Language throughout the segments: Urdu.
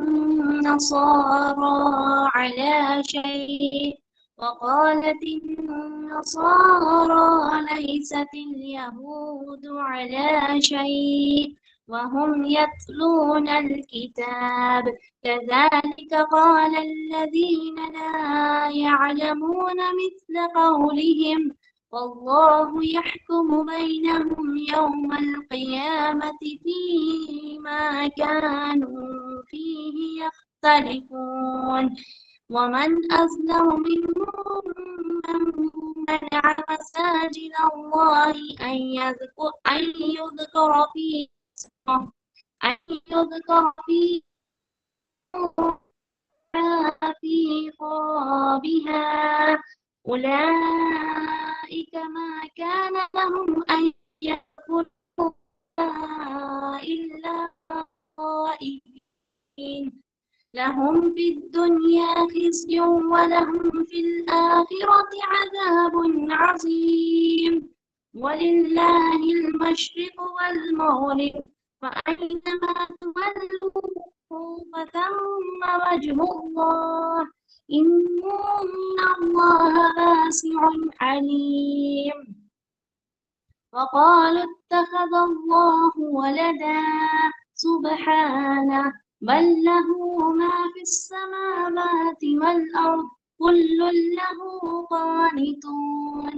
النصارى على شيء وقالت النصارى ليست اليهود على شيء وهم يتلون الكتاب كذلك قال الذين لا يعلمون مثل قولهم والله يحكم بينهم يوم القيامة فيما كانوا فيه يختلفون ومن أظلم ممن منع مساجد الله أن يذكر فيه اسمه أن يذكر فيه في خرابها أولئك ما كان لهم أن يدخلوا إلا خائفين لهم في الدنيا خزي ولهم في الآخرة عذاب عظيم ولله المشرق والمغرب فأينما تولوا فثم وجه الله إن الله واسع عليم وقالوا اتخذ الله ولدا سبحانه بل له ما في السماوات والأرض كل له قانتون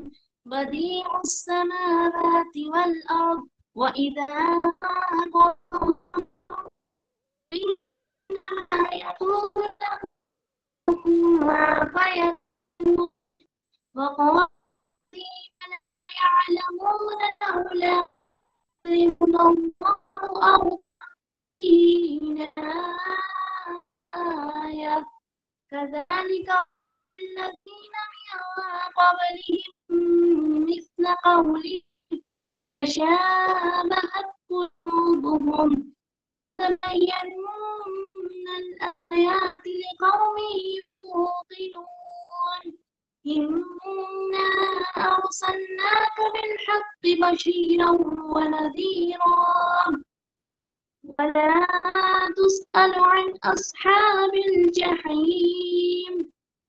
بديع السماوات والأرض وإذا قالوا إنما يقول فيكون وقال لا يعلمون لولا يعلمون الله آية كذلك الذين من قبلهم مثل قولهم تشابهت قلوبهم تبين الآيات لقوم يوقنون إنا أرسلناك بالحق بشيرا ونذيرا ولا تسأل عن أصحاب الجحيم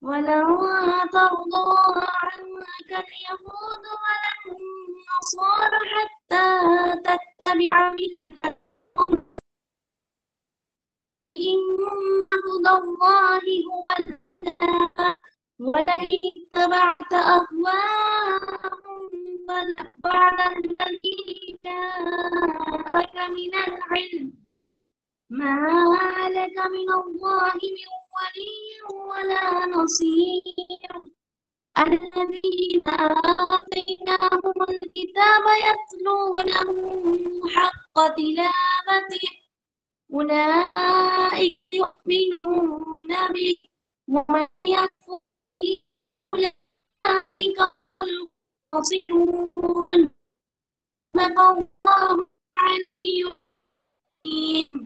ولو ترضى عنك اليهود ولا النصارى حتى تتبع ملتهم إن هدى الله هو الهدى ولئن اتبعت أهواءهم بعد الذي جاءك من العلم ما لك من الله من ولي ولا نصير الذين آتيناهم الكتاب يتلونه حق تلاوته أولئك يؤمنون به ومن يكفر به أولئك هم الخاسرون صدق الله العلي العظيم.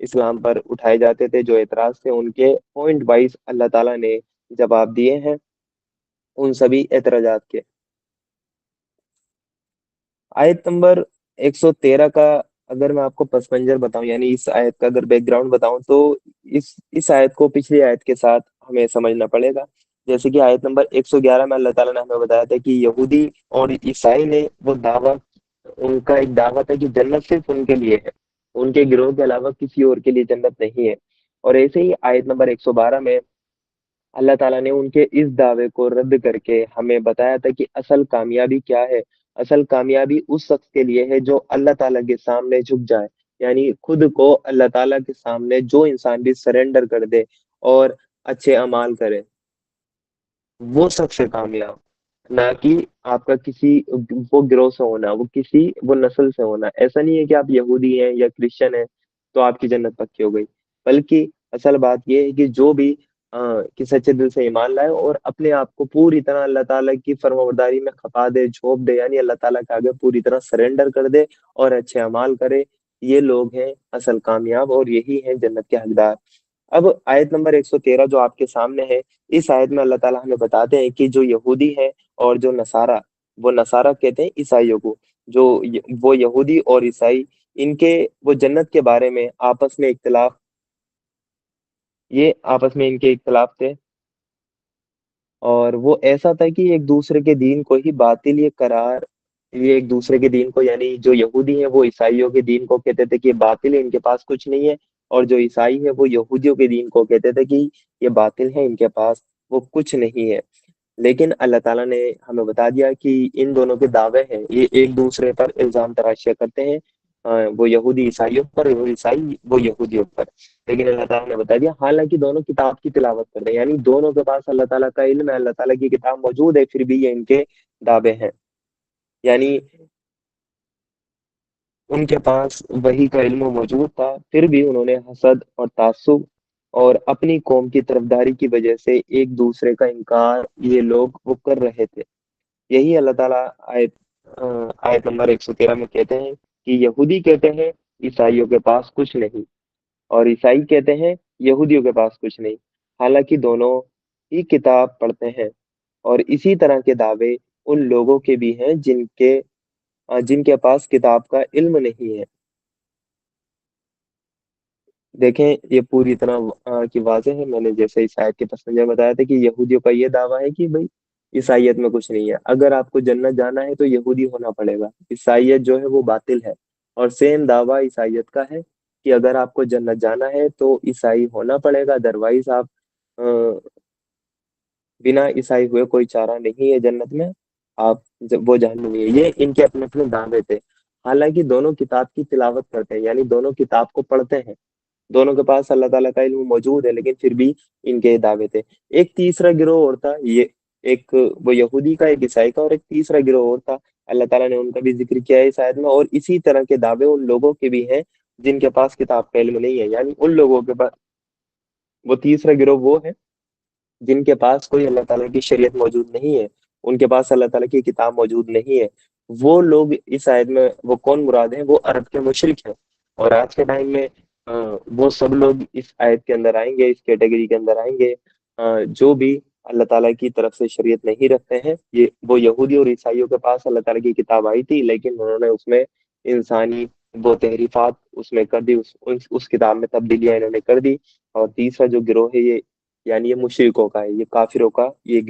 اسلام پر اٹھائے جاتے تھے، جو اعتراض تھے، ان کے پوائنٹ وائز اللہ تعالیٰ نے جواب دیے ہیں ان سبھی اعتراضات کے۔ آیت نمبر 113 کا اگر میں آپ کو پس منظر بتاؤں، یعنی اس آیت کا اگر بیک گراؤنڈ بتاؤں، تو اس آیت کو پچھلی آیت کے ساتھ ہمیں سمجھنا پڑے گا۔ جیسے کہ آیت نمبر 111 میں اللہ تعالیٰ نے ہمیں بتایا تھا کہ یہودی اور عیسائی نے وہ دعویٰ، ان کا ایک دعوت ہے کہ جنت صرف ان کے لیے ہے، ان کے گروہ کے علاوہ کسی اور کے لیے جنت نہیں ہے۔ اور ایسے ہی آیت نمبر 112 میں اللہ تعالیٰ نے ان کے اس دعوے کو رد کر کے ہمیں بتایا تھا کہ اصل کامیابی کیا ہے۔ اصل کامیابی اس شخص کے لیے ہے جو اللہ تعالیٰ کے سامنے جھک جائے، یعنی خود کو اللہ تعالیٰ کے سامنے جو انسان بھی سرنڈر کر دے اور اچھے اعمال کرے، وہ سب سے کامیاب، نہ کہ آپ کا کسی وہ گروہ سے ہونا، وہ نسل سے ہونا۔ ایسا نہیں ہے کہ آپ یہودی ہیں یا کرسچن ہیں تو آپ کی جنت پکی ہو گئی، بلکہ اصل بات یہ ہے کہ جو بھی کہ سچے دل سے ایمان لائے اور اپنے آپ کو پوری طرح اللہ تعالیٰ کی فرمانبرداری میں کھپا دے، جھونپ دے، یعنی اللہ تعالیٰ کے آگے پوری طرح سرنڈر کر دے اور اچھے اعمال کرے، یہ لوگ ہیں اصل کامیاب اور یہی ہیں جنت کے حقدار۔ اب آیت نمبر 113 جو آپ کے سامنے ہے، اس آیت میں اللہ تعالیٰ ہمیں بتاتے ہیں کہ جو یہودی ہے اور جو نصارہ، وہ نصارہ کہتے ہیں عیسائیوں کو، جو وہ یہودی اور عیسائی، ان کے وہ جنت کے بارے میں آپس میں اختلاف، یہ آپس میں ان کے اختلاف تھے، اور وہ ایسا تھا کہ ایک دوسرے کے دین کو ہی باطل یہ ایک دوسرے کے دین کو، یعنی جو یہودی ہیں وہ عیسائیوں کے دین کو کہتے تھے کہ یہ باطل ہے، ان کے پاس کچھ نہیں ہے، اور جو عیسائی ہے وہ یہودیوں کے دین کو کہتے تھے کہ یہ باطل ہے، ان کے پاس وہ کچھ نہیں ہے۔ لیکن اللہ تعالیٰ نے ہمیں بتا دیا کہ ان دونوں کے دعوے ہیں، یہ ایک دوسرے پر الزام تراشیاں کرتے ہیں، وہ یہودی عیسائیوں پر، وہ عیسائی وہ یہودیوں پر۔ لیکن اللہ تعالیٰ نے بتا دیا حالانکہ دونوں کتاب کی تلاوت کرتے ہیں، یعنی دونوں کے پاس اللہ تعالیٰ کا علم ہے، اللہ تعالیٰ کی کتاب موجود ہے، پھر بھی یہ ان کے دعوے ہیں، یعنی ان کے پاس وہی کا علم موجود تھا، پھر بھی انہوں نے حسد اور تعصب اور اپنی قوم کی طرفداری کی وجہ سے ایک دوسرے کا انکار یہ لوگ وہ کر رہے تھے۔ یہی اللہ تعالیٰ آیت نمبر 113 میں کہتے ہیں کہ یہودی کہتے ہیں عیسائیوں کے پاس کچھ نہیں، اور عیسائی کہتے ہیں یہودیوں کے پاس کچھ نہیں، حالانکہ دونوں ہی کتاب پڑھتے ہیں، اور اسی طرح کے دعوے ان لوگوں کے بھی ہیں جن کے پاس کتاب کا علم نہیں ہے۔ دیکھیں یہ پوری طرح کی واضح ہے، میں نے جیسے اس آیت کے پس منظر بتایا تھا کہ یہودیوں کا یہ دعویٰ ہے کہ بھائی عیسائیت میں کچھ نہیں ہے، اگر آپ کو جنت جانا ہے تو یہودی ہونا پڑے گا، عیسائیت جو ہے وہ باطل ہے۔ اور سیم دعویٰ عیسائیت کا ہے کہ اگر آپ کو جنت جانا ہے تو عیسائی ہونا پڑے گا، ادروائز آپ بنا عیسائی ہوئے کوئی چارہ نہیں ہے جنت میں، آپ وہ جہنمی ہے۔ یہ ان کے اپنے اپنے دعوے تھے، حالانکہ دونوں کتاب کی تلاوت کرتے ہیں، یعنی دونوں کتاب کو پڑھتے ہیں، دونوں کے پاس اللہ تعالیٰ کا علم موجود ہے، لیکن پھر بھی ان کے دعوے تھے۔ ایک تیسرا گروہ اور تھا، یہ ایک وہ یہودی کا، ایک عیسائی کا، اور ایک تیسرا گروہ اور تھا، اللہ تعالیٰ نے ان کا بھی ذکر کیا ہے اس آیت میں، اور اسی طرح کے دعوے ان لوگوں کے بھی ہیں جن کے پاس کتاب کا علم نہیں ہے، یعنی ان لوگوں کے پاس وہ تیسرا گروہ وہ ہے جن کے پاس کوئی اللہ تعالیٰ کی شریعت موجود نہیں ہے، ان کے پاس اللہ تعالیٰ کی کتاب موجود نہیں ہے۔ وہ لوگ اس آیت میں وہ کون مراد ہیں؟ وہ عرب کے مشرک ہیں، اور آج کے ٹائم میں وہ سب لوگ اس آیت کے اندر آئیں گے، اس کیٹیگری کے اندر آئیں گے، جو بھی اللہ تعالیٰ کی طرف سے شریعت نہیں رکھتے ہیں۔ وہ یہودی اور عیسائیوں کے پاس اللہ تعالیٰ کی کتاب آئی تھی، لیکن انہوں نے اس میں انسانی وہ تحریفات اس میں کر دی، اس کتاب میں تبدیلیاں انہوں نے کر دی۔ اور تیسرا جو گروہ ہے یہ، یعنی یہ مشرکوں کا ہے، یہ کافروں کا یہ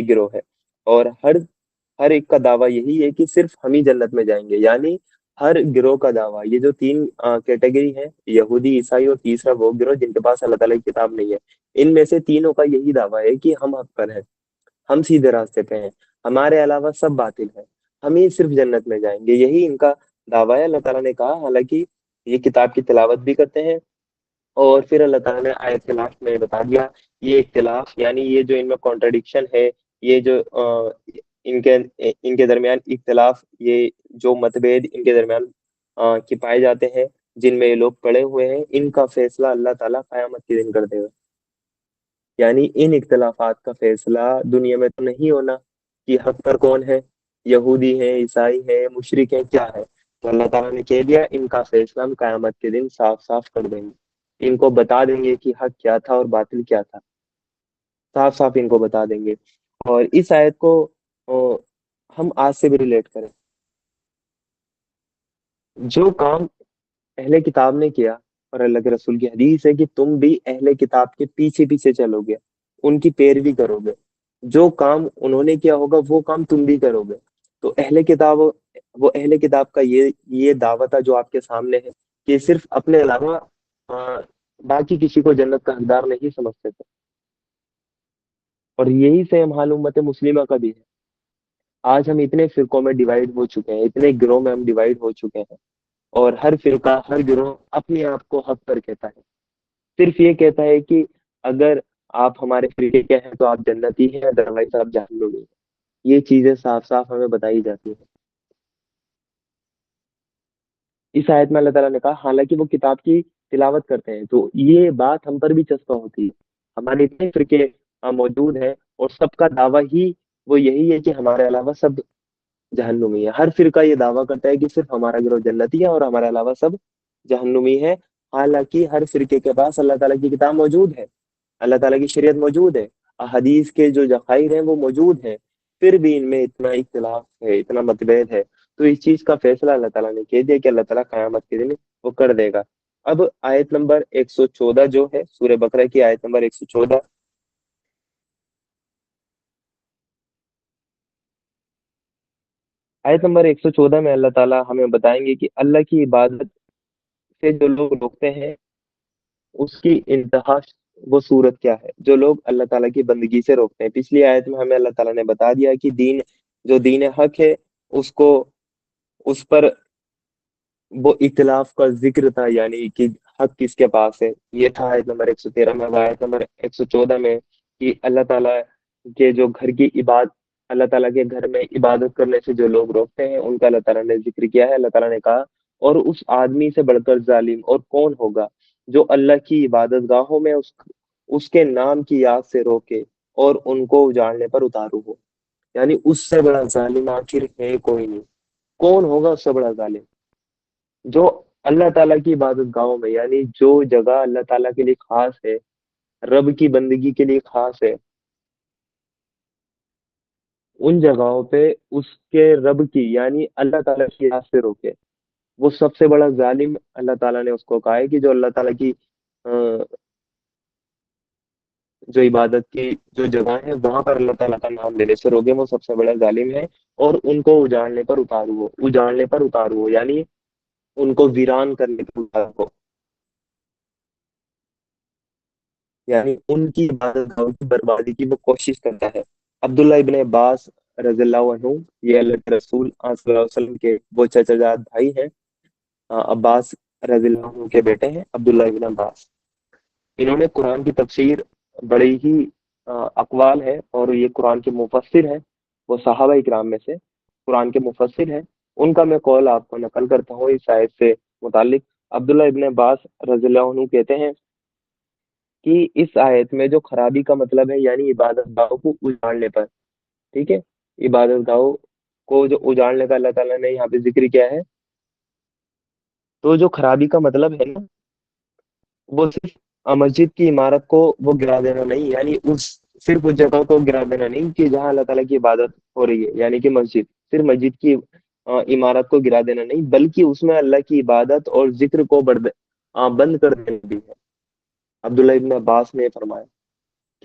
گروہ ہے، اور ہر ایک کا دعویٰ یہی ہے کہ صرف ہم ہی جنت میں جائیں گے، یعنی ہر گروہ کا دعویٰ، یہ جو تین کیٹیگری ہیں، یہودی، عیسائی اور تیسرا وہ گروہ جن کے پاس اللہ تعالیٰ کی کتاب نہیں ہے، ان میں سے تینوں کا یہی دعویٰ ہے کہ ہم حق پر ہیں، ہم سیدھے راستے پہ ہیں، ہمارے علاوہ سب باطل ہیں، ہم ہی صرف جنت میں جائیں گے، یہی ان کا دعویٰ ہے۔ اللہ تعالیٰ نے کہا حالانکہ یہ کتاب کی تلاوت بھی کرتے ہیں، اور پھر اللہ تعالیٰ نے آیت کے لاسٹ میں بتا دیا یہ اختلاف، یعنی یہ جو ان میں کانٹرڈکشن ہے، یہ جو ان کے درمیان اختلاف، یہ جو متبھید ان کے درمیان کی پائے جاتے ہیں، جن میں یہ لوگ پڑے ہوئے ہیں، ان کا فیصلہ اللہ تعالیٰ قیامت کے دن کر دے گا، یعنی ان اختلافات کا فیصلہ دنیا میں تو نہیں ہونا کہ حق پر کون ہے، یہودی ہیں، عیسائی ہیں، مشرک ہیں، کیا ہے، تو اللہ تعالیٰ نے کہہ دیا ان کا فیصلہ ہم قیامت کے دن صاف صاف کر دیں گے، ان کو بتا دیں گے کہ حق کیا تھا اور باطل کیا تھا، صاف صاف ان کو بتا دیں گے۔ اور اس آیت کو او، ہم آج سے بھی ریلیٹ کریں، جو کام اہل کتاب نے کیا، اور اللہ کے رسول کی حدیث ہے کہ تم بھی اہل کتاب کے پیچھے پیچھے چلو گے، ان کی پیروی کرو گے، جو کام انہوں نے کیا ہوگا وہ کام تم بھی کرو گے۔ تو اہل کتاب، وہ اہل کتاب کا یہ دعوت ہے جو آپ کے سامنے ہے کہ صرف اپنے علاوہ آ، باقی کسی کو جنت کا حقدار نہیں سمجھتے تھے، اور یہی سیم حال امت مسلمہ کا بھی ہے۔ آج ہم اتنے فرقوں میں ڈیوائڈ ہو چکے ہیں، اتنے گروہ میں ہم ڈیوائڈ ہو چکے ہیں، اور ہر فرقہ ہر گروہ اپنے آپ کو حق پر کہتا ہے، صرف یہ کہتا ہے کہ اگر آپ ہمارے فرقے کے ہیں تو آپ جنتی ہیں، ادروائز آپ جہنمی ہیں۔ یہ چیزیں صاف صاف ہمیں بتائی جاتی ہیں۔ اس آیت میں اللہ تعالیٰ نے کہا حالانکہ وہ کتاب کی تلاوت کرتے ہیں، تو یہ بات ہم پر بھی چسپاں ہوتی ہے۔ ہمارے اتنے فرقے موجود ہیں، اور سب کا دعویٰ ہی وہ یہی ہے کہ ہمارے علاوہ سب جہنمی ہے۔ ہر فرقہ یہ دعویٰ کرتا ہے کہ صرف ہمارا گروہ جنتی ہے اور ہمارے علاوہ سب جہنمی ہے، حالانکہ ہر فرقے کے پاس اللہ تعالیٰ کی کتاب موجود ہے، اللہ تعالیٰ کی شریعت موجود ہے، احادیث کے جو ذخائر ہیں وہ موجود ہیں، پھر بھی ان میں اتنا اختلاف ہے، اتنا متبیعت ہے۔ تو اس چیز کا فیصلہ اللہ تعالیٰ نے کہہ دیا کہ اللہ تعالیٰ قیامت کے دن وہ کر دے گا۔ اب آیت نمبر 114 جو ہے سورہ بقرہ کی آیت نمبر 114، آیت نمبر 114 میں اللہ تعالیٰ ہمیں بتائیں گے کہ اللہ کی عبادت سے جو لوگ روکتے ہیں اس کی انتہا وہ صورت کیا ہے، جو لوگ اللہ تعالیٰ کی بندگی سے روکتے ہیں۔ پچھلی آیت میں ہمیں اللہ تعالیٰ نے بتا دیا کہ دین، جو دین حق ہے، اس کو، اس پر وہ اختلاف کا ذکر تھا، یعنی کہ حق کس کے پاس ہے، یہ تھا آیت نمبر 113 میں۔ آیت نمبر 114 میں کہ اللہ تعالیٰ کے جو گھر کی عبادت، اللہ تعالیٰ کے گھر میں عبادت کرنے سے جو لوگ روکتے ہیں ان کا اللہ تعالیٰ نے ذکر کیا ہے۔ اللہ تعالیٰ نے کہا اور اس آدمی سے بڑھ کر ظالم اور کون ہوگا جو اللہ کی عبادت گاہوں میں اس کے نام کی یاد سے روکے اور ان کو اجاڑنے پر اتارو ہو، یعنی اس سے بڑا ظالم آخر ہے کوئی نہیں۔ کون ہوگا اس سے بڑا ظالم؟ جو اللہ تعالیٰ کی عبادت گاہوں میں، یعنی جو جگہ اللہ تعالیٰ کے لیے خاص ہے، رب کی بندگی کے لیے خاص ہے، ان جگہوں پہ اس کے رب کی یعنی اللہ تعالیٰ کی یاد سے روکے، وہ سب سے بڑا ظالم اللہ تعالیٰ نے اس کو کہا ہے کہ جو اللہ تعالیٰ کی جو عبادت کی جو جگہ ہے وہاں پر اللہ تعالیٰ کا نام لینے سے روکے، وہ سب سے بڑا ظالم ہے۔ اور ان کو اجاڑنے پر اتارو ہو، اجاڑنے پر اتارو ہو یعنی ان کو ویران کرنے پر اتارو ہو، یعنی ان کی عبادت گاہوں کی بربادی کی وہ کوشش کرتا ہے۔ عبداللہ ابن عباس رضی اللہ عنہ، یہ اللہ کے رسول صلی اللہ علیہ وسلم کے وہ چچا جاد بھائی ہیں، عباس رضی اللہ عنہ کے بیٹے ہیں عبداللہ ابن عباس۔ انہوں نے قرآن کی تفسیر بڑی ہی اقوال ہے، اور یہ قرآن کے مفسر ہیں، وہ صحابہ اکرام میں سے قرآن کے مفسر ہیں۔ ان کا میں قول آپ کو نقل کرتا ہوں اس آیت سے متعلق۔ عبداللہ ابن عباس رضی اللہ عنہ کہتے ہیں کہ اس آیت میں جو خرابی کا مطلب ہے یعنی عبادت گاہوں کو اجاڑنے پر، ٹھیک ہے، عبادت گاہوں کو جو اجاڑنے کا اللہ تعالیٰ نے یہاں پہ ذکر کیا ہے، تو جو خرابی کا مطلب ہے نا، وہ صرف مسجد کی عمارت کو وہ گرا دینا نہیں، یعنی صرف اس جگہ کو گرا دینا نہیں کہ جہاں اللہ تعالیٰ کی عبادت ہو رہی ہے، یعنی کہ مسجد، صرف مسجد کی عمارت کو گرا دینا نہیں، بلکہ اس میں اللہ کی عبادت اور ذکر کو بند کر دینا بھی ہے۔ عبداللہ ابن عباس نے فرمایا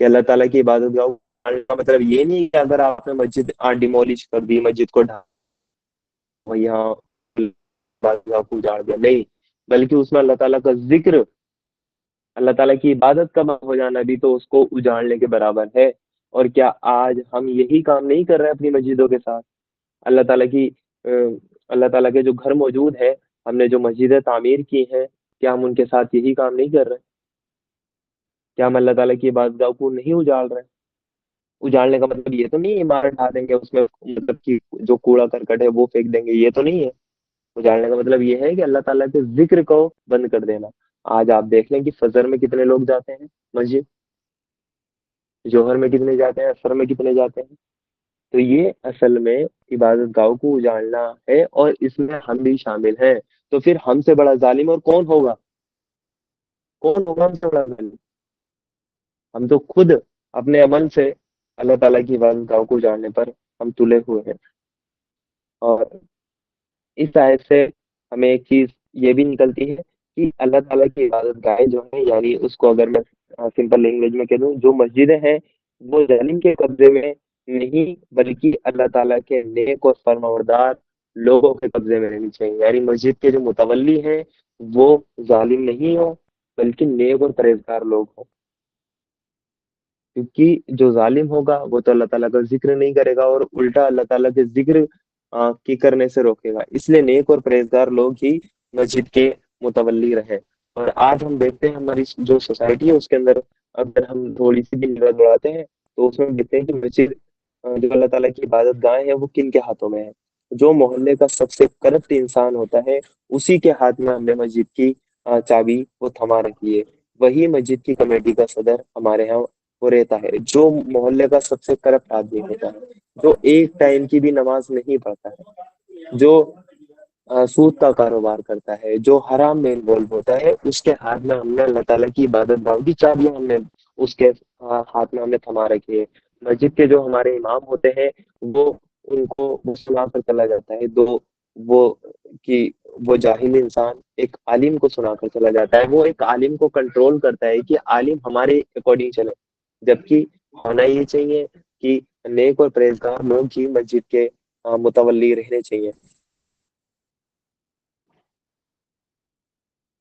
کہ اللہ تعالیٰ کی عبادت گاہ کا مطلب یہ نہیں کہ اگر آپ نے مسجد ڈیمولش کر دی، مسجد کو یہاں عبادت گاہ کو اجاڑ دیا، نہیں، بلکہ اس میں اللہ تعالیٰ کا ذکر، اللہ تعالیٰ کی عبادت کا ہو جانا بھی تو اس کو اجاڑنے کے برابر ہے۔ اور کیا آج ہم یہی کام نہیں کر رہے اپنی مسجدوں کے ساتھ؟ اللہ تعالیٰ کی اللہ تعالیٰ کے جو گھر موجود ہے، ہم نے جو مسجدیں تعمیر کی ہیں، کیا ہم ان کے ساتھ یہی کام نہیں کر رہے؟ کیا ہم اللہ تعالیٰ کی عبادت گاہ کو نہیں اجاڑ رہے؟ اجاڑنے کا مطلب یہ تو نہیں عمارت ڈھا دیں گے، اس میں مطلب کہ جو کوڑا کرکٹ ہے وہ پھینک دیں گے، یہ تو نہیں ہے۔ اجاڑنے کا مطلب یہ ہے کہ اللہ تعالیٰ کے ذکر کو بند کر دینا۔ آج آپ دیکھ لیں کہ فجر میں کتنے لوگ جاتے ہیں مسجد، جوہر میں کتنے جاتے ہیں، عصر میں کتنے جاتے ہیں، تو یہ اصل میں عبادت گاہوں کو اجاڑنا ہے، اور اس میں ہم بھی شامل ہیں۔ تو پھر ہم سے بڑا ظالم اور کون ہوگا؟ کون ہوگا ہم سے بڑا ظالم؟ ہم تو خود اپنے عمل سے اللہ تعالیٰ کی عبادت گاہوں کو اجاڑنے پر ہم تلے ہوئے ہیں۔ اور اس آیت سے ہمیں ایک چیز یہ بھی نکلتی ہے کہ اللہ تعالیٰ کی عبادت گاہیں جو ہیں، یعنی اس کو اگر میں سمپل لینگویج میں کہہ دوں، جو مسجدیں ہیں وہ ظالم کے قبضے میں نہیں، بلکہ اللہ تعالیٰ کے نیک اور فرمانبردار لوگوں کے قبضے میں رہنی چاہیے۔ یعنی مسجد کے جو متولی ہیں وہ ظالم نہیں ہو، بلکہ نیک اور پرہیزگار لوگ ہوں۔ کیونکہ جو ظالم ہوگا وہ تو اللہ تعالیٰ کا ذکر نہیں کرے گا، اور الٹا اللہ تعالیٰ کے ذکر کی کرنے سے روکے گا۔ اس لیے نیک اور پرہیزگار لوگ ہی مسجد کے متولی رہے۔ اور آج ہم دیکھتے ہیں ہماری جو سوسائٹی ہے اس کے اندر اگر ہم تھوڑی سی بھی نظر دوڑاتے ہیں تو اس میں دیکھتے ہیں کہ مسجد جو اللہ تعالیٰ کی عبادت گاہیں ہیں وہ کن کے ہاتھوں میں ہے؟ جو محلے کا سب سے کرپٹ انسان ہوتا ہے اسی کے ہاتھ میں ہم نے مسجد کی چابی وہ تھما رکھی ہے۔ وہی مسجد کی کمیٹی کا صدر ہمارے ہاں وہ رہتا ہے۔ جو محلے کا سب سے کرپٹ آدمی ہوتا ہے، جو ایک ٹائم کی بھی نماز نہیں پڑھتا ہے، جو سود کا کاروبار کرتا ہے، جو حرام میں انوالو ہوتا ہے، اس کے ہاتھ میں ہم نے اللہ تعالیٰ کی عبادت گاہوں کی چابیاں ہم نے اس کے ہاتھ میں ہم نے تھما رکھی ہے۔ مسجد کے جو ہمارے امام ہوتے ہیں وہ ان کو وہ سنا کر چلا جاتا ہے، وہ کہ وہ جاہل انسان ایک عالم کو سنا کر چلا جاتا ہے، وہ ایک عالم کو کنٹرول کرتا ہے کہ عالم ہمارے اکارڈنگ چلے، جبکہ ہونا یہ چاہیے کہ نیک اور پرہیزگار لوگ ہی مسجد کے متولی رہنے چاہیے۔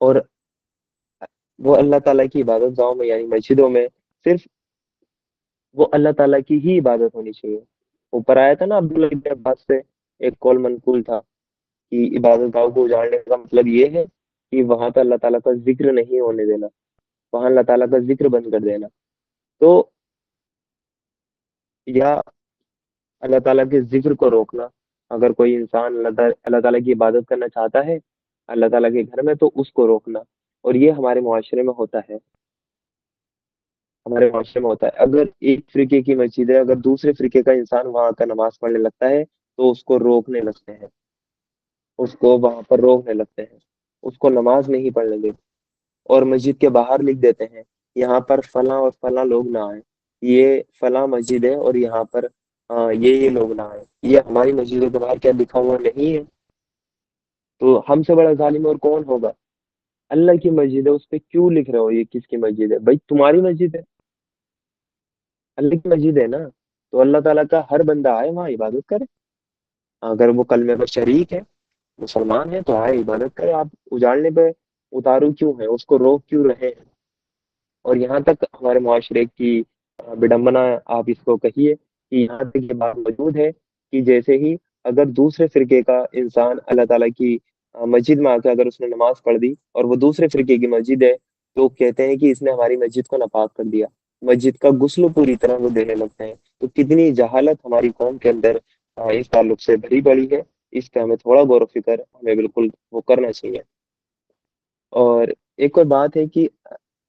اور وہ اللہ تعالیٰ کی عبادت گاہوں میں یعنی مسجدوں میں صرف وہ اللہ تعالیٰ کی ہی عبادت ہونی چاہیے۔ اوپر آیا تھا نا عبداللہ ابن عباس سے ایک قول منقول تھا کہ عبادت گاہوں کو اجاڑنے کا مطلب یہ ہے کہ وہاں پہ اللہ تعالیٰ کا ذکر نہیں ہونے دینا، وہاں اللہ تعالیٰ کا ذکر بند کر دینا۔ تو یا اللہ تعالیٰ کے ذکر کو روکنا، اگر کوئی انسان اللہ تعالیٰ کی عبادت کرنا چاہتا ہے اللہ تعالیٰ کے گھر میں تو اس کو روکنا۔ اور یہ ہمارے معاشرے میں ہوتا ہے، ہمارے معاشرے میں ہوتا ہے۔ اگر ایک فرقے کی مسجد ہے، اگر دوسرے فرقے کا انسان وہاں کا نماز پڑھنے لگتا ہے تو اس کو روکنے لگتے ہیں، اس کو وہاں پر روکنے لگتے ہیں، اس کو نماز نہیں پڑھنے دیتے، اور مسجد کے باہر لکھ دیتے ہیں یہاں پر فلاں اور فلاں لوگ نہ آئیں، یہ فلاں مسجد ہے اور یہاں پر یہ لوگ نہ آئیں۔ یہ ہماری مسجدوں کے باہر کیا لکھا ہوا نہیں ہے؟ تو ہم سے بڑا ظالم اور کون ہوگا؟ اللہ کی مسجد ہے، اس پہ کیوں لکھ رہے ہو یہ کس کی مسجد ہے؟ بھائی تمہاری مسجد ہے، اللہ کی مسجد ہے نا، تو اللہ تعالیٰ کا ہر بندہ آئے وہاں عبادت کرے۔ اگر وہ کلمے پر شریک ہے، مسلمان ہے، تو آئے عبادت کرے۔ آپ اجاڑنے پہ اتارو کیوں ہیں؟ اس کو روک کیوں رہے ہیں؟ اور یہاں تک ہمارے معاشرے کی بڈمبنا آپ اس کو کہیے کہ یہاں تک یہ بات موجود ہے کہ جیسے ہی اگر دوسرے فرقے کا انسان اللہ تعالیٰ کی مسجد میں آ کے اگر اس نے نماز پڑھ دی اور وہ دوسرے فرقے کی مسجد ہے تو کہتے ہیں کہ اس نے ہماری مسجد کو ناپاک کر دیا، مسجد کا غسل پوری طرح وہ دینے لگتے ہیں۔ تو کتنی جہالت ہماری قوم کے اندر اس تعلق سے بھری پڑی ہے، اس پہ ہمیں تھوڑا غور و فکر ہمیں بالکل وہ کرنا چاہیے۔ اور ایک اور بات ہے کہ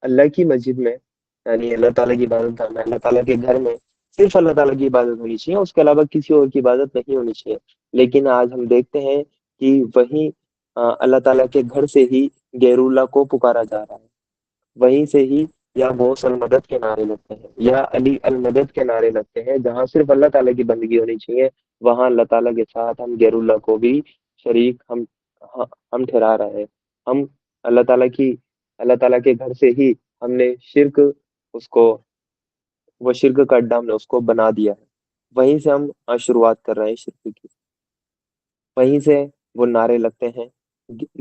اللہ کی مسجد میں یعنی اللہ تعالیٰ کی عبادت گاہ میں، اللہ تعالیٰ کے گھر میں صرف اللہ تعالیٰ کی عبادت ہونی چاہیے، اس کے علاوہ کسی اور کی عبادت نہیں ہونی چاہیے۔ لیکن آج ہم دیکھتے ہیں کہ وہیں اللہ تعالیٰ کے گھر سے ہی غیر اللہ کو پکارا جا رہا ہے، وہیں سے ہی یا غوث المدد کے نعرے لگتے ہیں یا علی المدد کے نعرے لگتے ہیں۔ جہاں صرف اللہ تعالیٰ کی بندگی ہونی چاہیے وہاں اللہ تعالیٰ کے ساتھ ہم غیر اللہ کو بھی شریک ہم ٹھہرا رہے ہیں۔ ہم اللہ تعالیٰ کے گھر سے ہی ہم نے شرک اس کو وہ شرک کا اڈا ہم نے اس کو بنا دیا ہے، وہیں سے ہم شروعات کر رہے ہیں شرک کی، وہیں سے وہ نعرے لگتے ہیں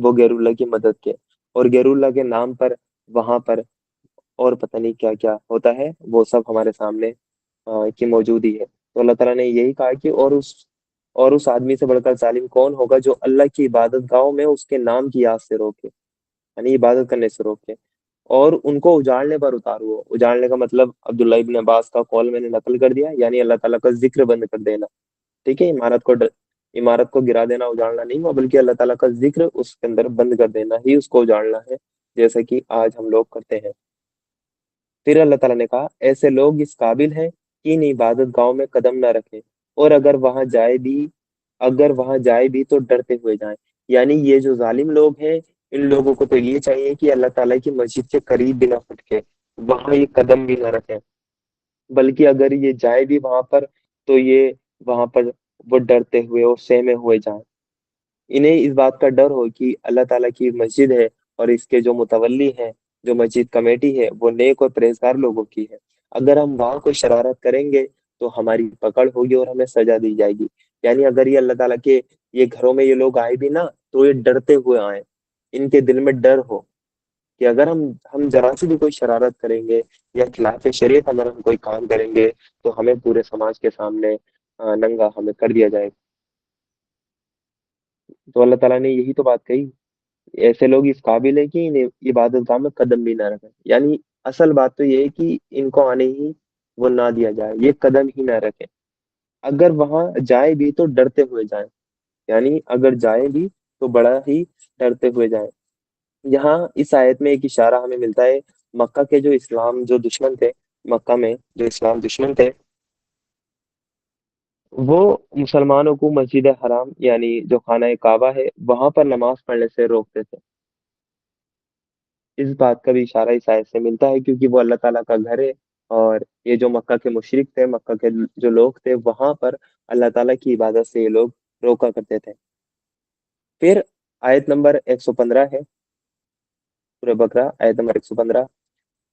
وہ غیر اللہ کی مدد کے، اور غیر اللہ کے نام پر وہاں پر اور پتہ نہیں کیا کیا ہوتا ہے، وہ سب ہمارے سامنے کی موجودی ہے۔ تو اللہ تعالیٰ نے یہی کہا کہ اور اس آدمی سے بڑھ کر ظالم کون ہوگا جو اللہ کی عبادت گاہوں میں اس کے نام کی یاد سے روکے، یعنی عبادت کرنے سے روکے اور ان کو اجاڑنے پر اتارو۔ اجاڑنے کا مطلب عبداللہ ابن عباس کا قول میں نے نقل کر دیا، یعنی اللہ تعالیٰ کا ذکر بند کر دینا۔ ٹھیک ہے، عمارت کو گرا دینا اجاڑنا نہیں ہوا، بلکہ اللہ تعالیٰ کا ذکر اس کے اندر بند کر دینا ہی اس کو اجاڑنا ہے، جیسا کہ آج ہم لوگ کرتے ہیں۔ پھر اللہ تعالیٰ نے کہا ایسے لوگ اس قابل ہیں کہ ان عبادت گاہوں میں قدم نہ رکھیں اور اگر وہاں جائے بھی تو ڈرتے ہوئے جائیں. یعنی یہ جو ظالم لوگ ہیں ان لوگوں کو تو یہ چاہیے کہ اللہ تعالیٰ کی مسجد سے قریب بھی نہ پھٹکے, وہاں یہ قدم بھی نہ رکھیں, بلکہ اگر یہ جائے بھی وہاں پر تو یہ وہاں پر وہ ڈرتے ہوئے اور سہمے ہوئے جائیں. انہیں اس بات کا ڈر ہو کہ اللہ تعالیٰ کی مسجد ہے اور اس کے جو متولی ہیں, جو مسجد کمیٹی ہے, وہ نیک اور پرہیزگار لوگوں کی ہے. اگر ہم وہاں کوئی شرارت کریں گے تو ہماری پکڑ ہوگی اور ہمیں سزا دی جائے گی. یعنی اگر یہ اللہ تعالیٰ کے یہ گھروں میں یہ لوگ آئے بھی نا تو یہ ڈرتے ہوئے آئیں, ان کے دل میں ڈر ہو کہ اگر ہم ذرا سی بھی کوئی شرارت کریں گے یا خلاف شریعت اگر ہم کوئی کام کریں گے تو ہمیں پورے سماج کے سامنے ننگا ہمیں کر دیا جائے. تو اللہ تعالیٰ نے یہی تو بات کہی, ایسے لوگ اس قابل ہے کہ انہیں عبادت گاہ میں قدم بھی نہ رکھیں. یعنی اصل بات تو یہ ہے کہ ان کو آنے ہی وہ نہ دیا جائے, یہ قدم ہی نہ رکھیں. اگر وہاں جائے بھی تو ڈرتے ہوئے جائیں, یعنی اگر جائے بھی تو بڑا ہی ڈرتے ہوئے جائیں. یہاں اس آیت میں ایک اشارہ ہمیں ملتا ہے مکہ کے جو اسلام جو دشمن تھے, مکہ میں جو اسلام دشمن تھے وہ مسلمانوں کو مسجد حرام یعنی جو خانہ کعبہ ہے وہاں پر نماز پڑھنے سے روکتے تھے. اس بات کا بھی اشارہ اس آیت سے ملتا ہے کیونکہ وہ اللہ تعالیٰ کا گھر ہے, اور یہ جو مکہ کے مشرک تھے, مکہ کے جو لوگ تھے, وہاں پر اللہ تعالیٰ کی عبادت سے یہ لوگ روکا کرتے تھے. پھر آیت نمبر 115 ہے سورہ بقرہ, آیت نمبر 115.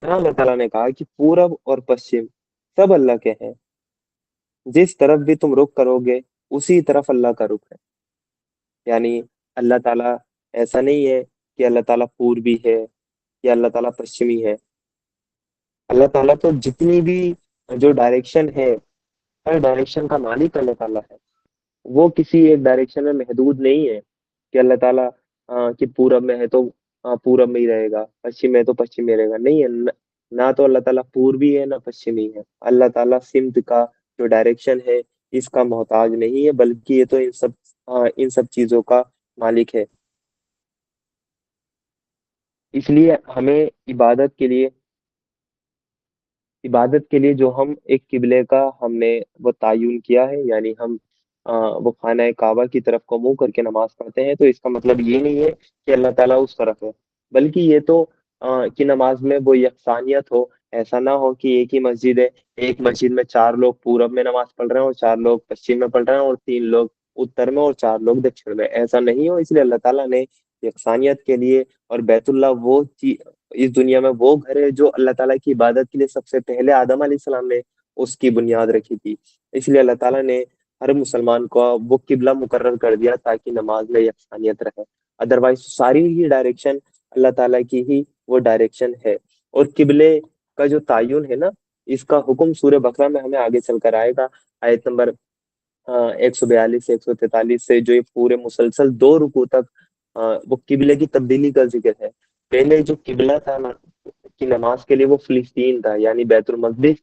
یہاں اللہ تعالیٰ نے کہا کہ پورب اور پشچم سب اللہ کے ہیں, جس طرف بھی تم رخ کرو گے اسی طرف اللہ کا رخ ہے. یعنی اللہ تعالیٰ ایسا نہیں ہے کہ اللہ تعالیٰ پوربی ہے یا اللہ تعالیٰ پشچمی ہے. اللہ تعالیٰ تو جتنی بھی جو ڈائریکشن ہے, ہر ڈائریکشن کا مالک اللہ تعالیٰ ہے. وہ کسی ایک ڈائریکشن میں محدود نہیں ہے کہ اللہ تعالیٰ کہ پورب میں ہے تو پورب میں ہی رہے گا, پشچم میں ہے تو پشچم میں رہے گا. نہیں ہے, نہ تو اللہ تعالیٰ پوربی ہے نہ پشچمی ہے. اللہ تعالیٰ سمت کا جو ڈائریکشن ہے اس کا محتاج نہیں ہے, بلکہ یہ تو ان سب چیزوں کا مالک ہے. اس لیے ہمیں عبادت کے لیے جو ہم ایک قبلے کا ہم نے وہ تعین کیا ہے, یعنی ہم وہ خانہ کعبہ کی طرف کو منہ کر کے نماز پڑھتے ہیں, تو اس کا مطلب یہ نہیں ہے کہ اللہ تعالیٰ اس طرف ہے, بلکہ یہ تو کہ نماز میں وہ یکسانیت ہو. ایسا نہ ہو کہ ایک ہی مسجد ہے, ایک مسجد میں 4 لوگ پورب میں نماز پڑھ رہے ہیں اور 4 لوگ پشچم میں پڑھ رہے ہیں اور 3 لوگ اتر میں اور 4 لوگ دکشن میں. ایسا نہیں ہو. اس لیے اللہ تعالیٰ نے یکسانیت کے لیے, اور بیت اللہ اس دنیا میں وہ گھر ہے جو اللہ تعالیٰ کی عبادت کے لیے سب سے پہلے آدم علیہ السلام نے اس کی بنیاد رکھی تھی. اس لیے اللہ تعالیٰ نے ہر مسلمان کو وہ قبلہ مقرر کر دیا تاکہ نماز میں یکسانیت رہے. ادروائز ساری ہی ڈائریکشن اللہ تعالیٰ کی ہی وہ ڈائریکشن ہے. اور قبلے کا جو تعین ہے نا, اس کا حکم سورہ بقرہ میں ہمیں آگے چل کر آئے گا. آیت نمبر 142 سے 143 سے جو یہ پورے مسلسل 2 رکوع تک وہ قبلے کی تبدیلی کا ذکر ہے. پہلے جو قبلہ تھا کی نماز کے لیے وہ فلسطین تھا, یعنی بیت المقدس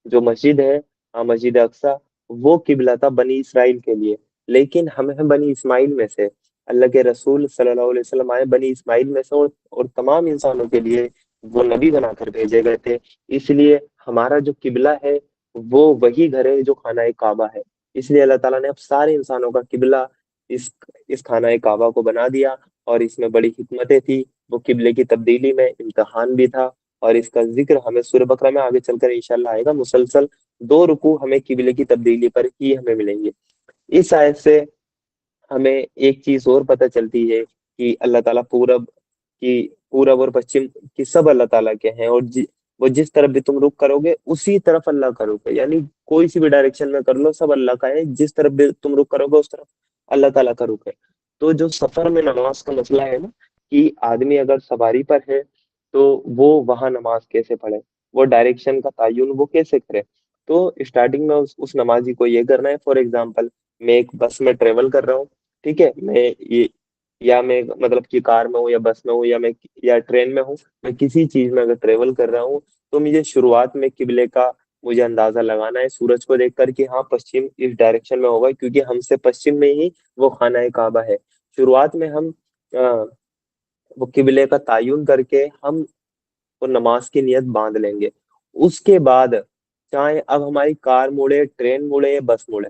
جو مسجد ہے, مسجد اقصی, وہ قبلہ تھا بنی اسرائیل کے لیے. لیکن ہمیں بنی اسماعیل میں سے اللہ کے رسول صلی اللہ علیہ وسلم آئے بنی اسماعیل میں سے, اور تمام انسانوں کے لیے وہ نبی بنا کر بھیجے گئے تھے. اس لیے ہمارا جو قبلہ ہے وہ وہی گھر ہے جو خانہ کعبہ ہے. اس لیے اللہ تعالیٰ نے اب سارے انسانوں کا قبلہ اس خانہ کعبہ کو بنا دیا, اور اس میں بڑی حکمتیں تھی. وہ قبلے کی تبدیلی میں امتحان بھی تھا, اور اس کا ذکر ہمیں سورہ بقرہ میں آگے چل کر انشاءاللہ آئے گا. مسلسل 2 رکوع ہمیں قبلے کی تبدیلی پر ہی ہمیں ملیں گے. اس آیت سے ہمیں ایک چیز اور پتہ چلتی ہے کہ اللہ تعالیٰ پورب اور پشچم کی سب اللہ تعالیٰ کے ہیں, اور وہ جس طرف بھی تم رخ کرو گے اسی طرف اللہ کا رخ ہے. یعنی کوئی سی بھی ڈائریکشن میں کر لو سب اللہ کا ہے, جس طرف بھی تم رخ کرو گے اس طرف اللہ تعالیٰ کا رخ ہے. تو جو سفر میں نماز کا مسئلہ ہے نا, کہ آدمی اگر سواری پر ہے تو وہ وہاں نماز کیسے پڑھے, وہ ڈائریکشن کا تعین وہ کیسے کرے. تو اسٹارٹنگ میں اس نمازی کو یہ کرنا ہے, فار ایگزامپل میں ایک بس میں ٹریول کر رہا ہوں, ٹھیک ہے, میں مطلب کہ کار میں ہوں یا بس میں ہوں یا ٹرین میں ہوں, میں کسی چیز میں اگر ٹریول کر رہا ہوں تو مجھے شروعات میں قبلے کا مجھے اندازہ لگانا ہے سورج کو دیکھ کر کہ ہاں پشچم اس ڈائریکشن میں ہوگا, کیونکہ ہم سے پشچم میں ہی وہ خانہ کعبہ ہے. شروعات میں ہم وہ قبلے کا تعین کر کے ہم وہ نماز کی نیت باندھ لیں گے. اس کے بعد چاہے اب ہماری کار مڑے, ٹرین مڑے یا بس مڑے,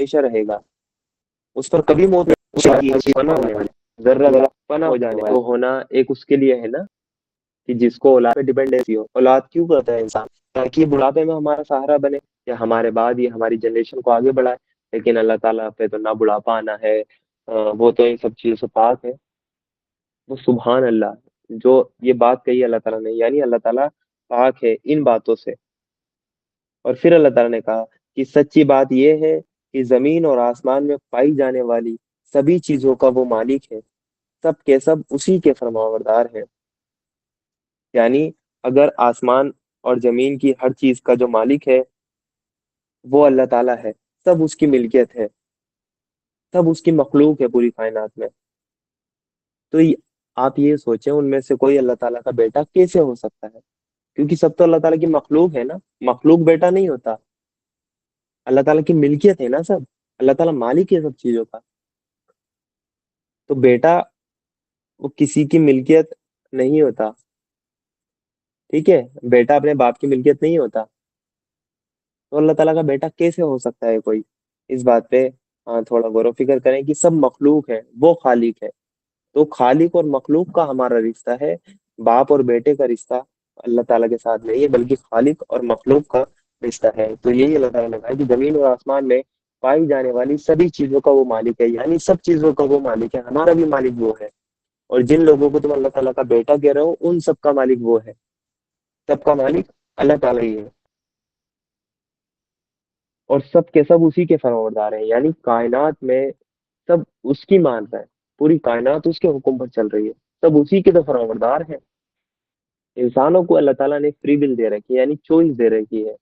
ہمیشہ رہے گا، اس پر کبھی موت نہیں، فنا ہونے والی، ذرہ ذرہ فنا ہو جانے والا، وہ ہونا ایک اس کے لیے ہے نا کہ جس کو اولاد پہ ڈیپینڈنسی ہو۔ اولاد کیوں کرتا ہے انسان؟ تاکہ بڑھاپے میں ہمارا سہارا بنے، یا ہمارے بعد یہ ہماری جنریشن کو آگے بڑھائے۔ لیکن اللہ تعالیٰ پہ تو نہ بڑھاپا آنا ہے، وہ تو ان سب چیزوں سے پاک ہے۔ وہ سبحان اللہ، جو یہ بات کہی اللہ تعالیٰ نے، یعنی اللہ تعالیٰ پاک ہے ان باتوں سے۔ اور پھر اللہ تعالیٰ نے کہا کہ سچی بات یہ ہے کہ زمین اور آسمان میں پائی جانے والی سبھی چیزوں کا وہ مالک ہے، سب کے سب اسی کے فرمانبردار ہیں۔ یعنی اگر آسمان اور زمین کی ہر چیز کا جو مالک ہے وہ اللہ تعالیٰ ہے، سب اس کی ملکیت ہے، سب اس کی مخلوق ہے پوری کائنات میں۔ تو آپ یہ سوچیں ان میں سے کوئی اللہ تعالیٰ کا بیٹا کیسے ہو سکتا ہے؟ کیونکہ سب تو اللہ تعالیٰ کی مخلوق ہے نا، مخلوق بیٹا نہیں ہوتا، اللہ تعالیٰ کی ملکیت ہے نا سب، اللہ تعالیٰ مالک ہے سب چیزوں کا۔ تو بیٹا وہ کسی کی ملکیت نہیں ہوتا، ٹھیک ہے، بیٹا اپنے باپ کی ملکیت نہیں ہوتا، تو اللہ تعالیٰ کا بیٹا کیسے ہو سکتا ہے کوئی؟ اس بات پہ تھوڑا غور و فکر کریں کہ سب مخلوق ہے، وہ خالق ہے، تو خالق اور مخلوق کا ہمارا رشتہ ہے، باپ اور بیٹے کا رشتہ اللہ تعالیٰ کے ساتھ نہیں ہے، بلکہ خالق اور مخلوق کا رشتہ ہے۔ تو یہی اللہ تعالیٰ نے کہا کہ زمین اور آسمان میں پائی جانے والی سبھی چیزوں کا وہ مالک ہے، یعنی سب چیزوں کا وہ مالک ہے، ہمارا بھی مالک وہ ہے۔ اور جن لوگوں کو تم اللہ تعالیٰ کا بیٹا کہہ رہے ہو ان سب کا مالک وہ ہے، سب کا مالک اللہ تعالیٰ ہی ہے، اور سب کے سب اسی کے فرمانبردار ہیں، یعنی کائنات میں سب اس کی مان رہا ہے، پوری کائنات اس کے حکم پر چل رہی ہے، سب اسی کے تو فرمانبردار ہیں۔ انسانوں کو اللہ تعالیٰ نے فری ول دے رکھی ہے، یعنی چوائس دے رکھی ہے۔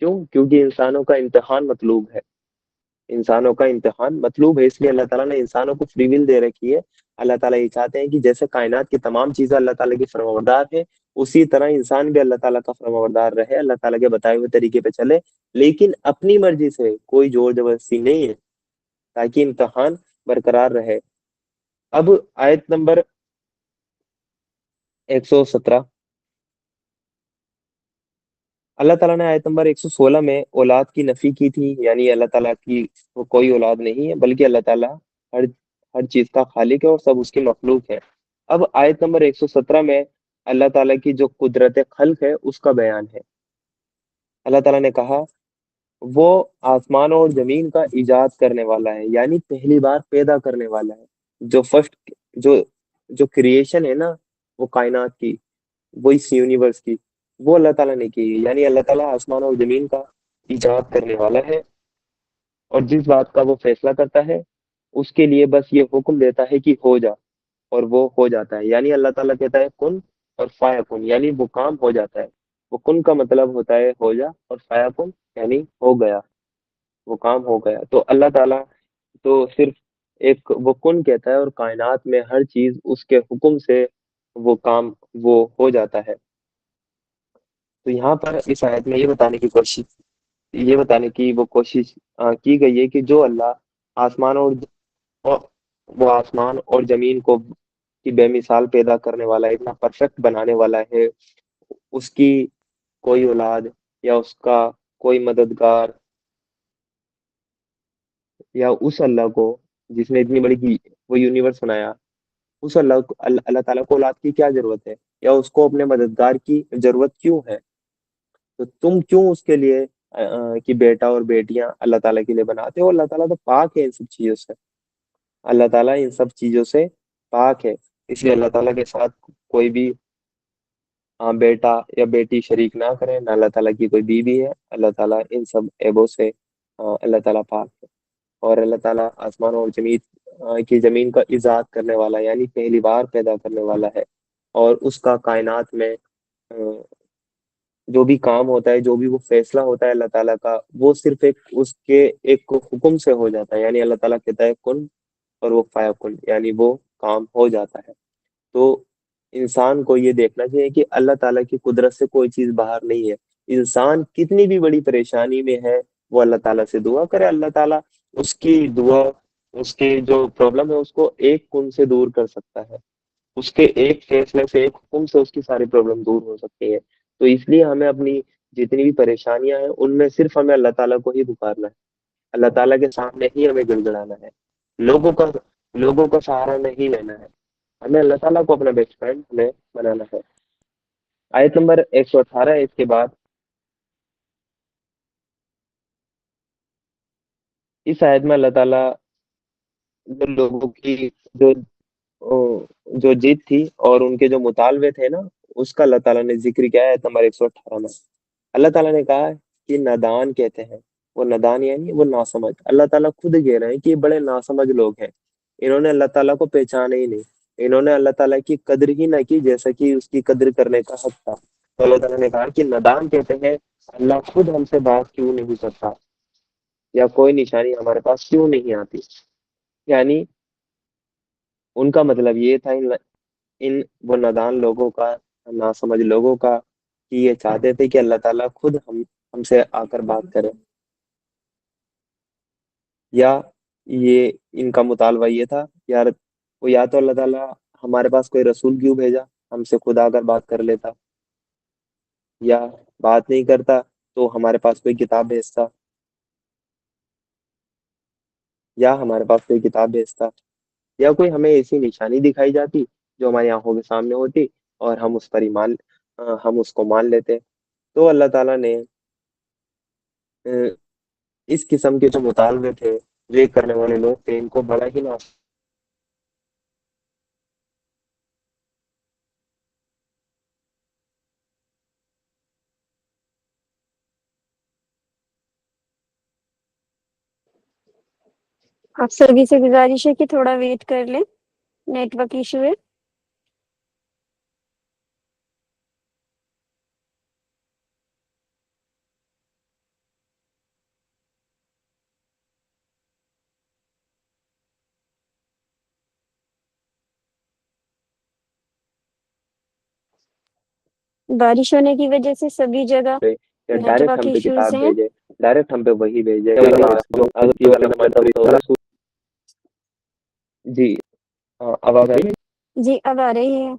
کیوں؟ کیونکہ انسانوں کا امتحان مطلوب ہے، انسانوں کا امتحان مطلوب ہے، اس لیے اللہ تعالیٰ نے انسانوں کو فری ول دے رکھی ہے۔ اللہ تعالیٰ یہ چاہتے ہیں کہ جیسے کائنات کی تمام چیزیں اللہ تعالیٰ کی فرمانبردار ہیں، اسی طرح انسان بھی اللہ تعالیٰ کا فرمانبردار رہے، اللہ تعالیٰ کے بتائے ہوئے طریقے پہ چلے، لیکن اپنی مرضی سے، کوئی زور زبردستی نہیں ہے، تاکہ امتحان برقرار رہے۔ اب آیت نمبر 117، اللہ تعالیٰ نے آیت نمبر 116 میں اولاد کی نفی کی تھی، یعنی اللہ تعالیٰ کی وہ کوئی اولاد نہیں ہے، بلکہ اللہ تعالیٰ ہر چیز کا خالق ہے اور سب اس کی مخلوق ہے۔ اب آیت نمبر 117 میں اللہ تعالیٰ کی جو قدرت خلق ہے اس کا بیان ہے۔ اللہ تعالیٰ نے کہا وہ آسمان اور زمین کا ایجاد کرنے والا ہے، یعنی پہلی بار پیدا کرنے والا ہے، جو فرسٹ جو کریشن ہے نا، وہ کائنات کی، وہ اس یونیورس کی، وہ اللہ تعالیٰ نے کی ہے، یعنی اللہ تعالیٰ آسمان اور زمین کا ایجاد کرنے والا ہے، اور جس بات کا وہ فیصلہ کرتا ہے اس کے لیے بس یہ حکم دیتا ہے کہ ہو جا، اور وہ ہو جاتا ہے۔ یعنی اللہ تعالیٰ کہتا ہے کن اور فایا کن، یعنی وہ کام ہو جاتا ہے۔ وہ کن کا مطلب ہوتا ہے ہو جا، اور فایا کن یعنی ہو گیا، وہ کام ہو گیا۔ تو اللہ تعالیٰ تو صرف ایک وہ کن کہتا ہے، اور کائنات میں ہر چیز اس کے حکم سے وہ کام وہ ہو جاتا ہے۔ تو یہاں پر اس آیت میں یہ بتانے کی وہ کوشش کی گئی ہے کہ جو اللہ آسمان وہ آسمان اور زمین کو کی بے مثال پیدا کرنے والا ہے، اتنا پرفیکٹ بنانے والا ہے، اس کی کوئی اولاد یا اس کا کوئی مددگار، یا اس اللہ کو جس نے اتنی بڑی وہ یونیورس بنایا، اس اللہ تعالیٰ کو اولاد کی کیا ضرورت ہے، یا اس کو اپنے مددگار کی ضرورت کیوں ہے؟ تو تم کیوں اس کے لیے کہ بیٹا اور بیٹیاں اللہ تعالیٰ کے لیے بناتے ہو؟ اللہ تعالیٰ تو پاک ہے ان سب چیزوں سے، اللہ تعالیٰ ان سب چیزوں سے پاک ہے، اس لیے اللہ تعالیٰ کے ساتھ کوئی بھی بیٹا یا بیٹی شریک نہ کرے، نہ اللہ تعالیٰ کی کوئی بیوی ہے۔ اللہ تعالیٰ ان سب عیبوں سے اللہ تعالیٰ پاک ہے، اور اللہ تعالیٰ آسمان اور زمین کا ایجاد کرنے والا، یعنی پہلی بار پیدا کرنے والا ہے، اور اس کا کائنات میں جو بھی کام ہوتا ہے، جو بھی وہ فیصلہ ہوتا ہے اللہ تعالیٰ کا، وہ صرف اس کے ایک حکم سے ہو جاتا ہے، یعنی اللہ تعالیٰ کہتا ہے کن اور وہ فیا کن، یعنی وہ کام ہو جاتا ہے۔ تو انسان کو یہ دیکھنا چاہیے کہ اللہ تعالیٰ کی قدرت سے کوئی چیز باہر نہیں ہے۔ انسان کتنی بھی بڑی پریشانی میں ہے، وہ اللہ تعالیٰ سے دعا کرے، اللہ تعالیٰ اس کی دعا، اس کی جو پرابلم ہے اس کو ایک کن سے دور کر سکتا ہے، اس کے ایک فیصلے سے، ایک حکم سے اس کی ساری پرابلم دور ہو سکتی ہے۔ تو اس لیے ہمیں اپنی جتنی بھی پریشانیاں ہیں ان میں صرف ہمیں اللہ تعالیٰ کو ہی پکارنا ہے، اللہ تعالیٰ کے سامنے ہی ہمیں گڑ گڑانا ہے، لوگوں کا سہارا نہیں لینا ہے، ہمیں اللہ تعالیٰ کو اپنا بیسٹ فرینڈ ہمیں بنانا ہے۔ آیت نمبر 118 ہے، اس کے بعد اس آیت میں اللہ تعالیٰ جو لوگوں کی جو جیت تھی اور ان کے جو مطالبے تھے نا، اس کا اللہ تعالیٰ نے ذکر کیا ہے آیت نمبر 118 میں۔ اللہ تعالیٰ نے کہا کہ نادان کہتے ہیں، وہ نادان یعنی وہ ناسمجھ، اللہ تعالیٰ خود کہہ رہے ہیں کہ یہ بڑے ناسمجھ لوگ ہیں، انہوں نے اللہ تعالیٰ کو پہچانا ہی نہیں، انہوں نے اللہ تعالیٰ کی قدر ہی نہ کی جیسا کہ اس کی قدر کرنے کا حق تھا۔ تو اللہ تعالیٰ نے کہا کہ نادان کہتے ہیں اللہ خود ہم سے بات کیوں نہیں کرتا، یا کوئی نشانی ہمارے پاس کیوں نہیں آتی۔ یعنی ان کا مطلب یہ تھا ان وہ نادان لوگوں کا، ناسمجھ لوگوں کا، کہ یہ چاہتے تھے کہ اللہ تعالیٰ خود ہم سے آ کر بات کرے، یا یہ ان کا مطالبہ یہ تھا یار وہ یا تو اللہ تعالیٰ ہمارے پاس کوئی رسول کیوں بھیجا، ہم سے خود آ کر بات کر لیتا، یا بات نہیں کرتا تو ہمارے پاس کوئی کتاب بھیجتا، یا کوئی ہمیں ایسی نشانی دکھائی جاتی جو ہماری آنکھوں کے سامنے ہوتی اور ہم اس پر ہم اس کو مان لیتے۔ تو اللہ تعالیٰ نے اس قسم کے جو مطالبے تھے، جو یہ کرنے والے لوگ تھے، ان کو بڑا ہی نہ آپ سبھی سے گزارش ہے کہ تھوڑا ویٹ کر لیں، نیٹ ورک ایشو ہے۔ بارش ہونے کی وجہ سے سبھی جگہ یا نیٹ ڈائریکٹ ورک ہم پہ ایشوز کتاب ہیں۔ بھیجے، ڈائریکٹ ہم پہ وہی بھیجے، اگر یہ والا مطلب تو جی آواز آئی؟ جی اب آ رہی ہے۔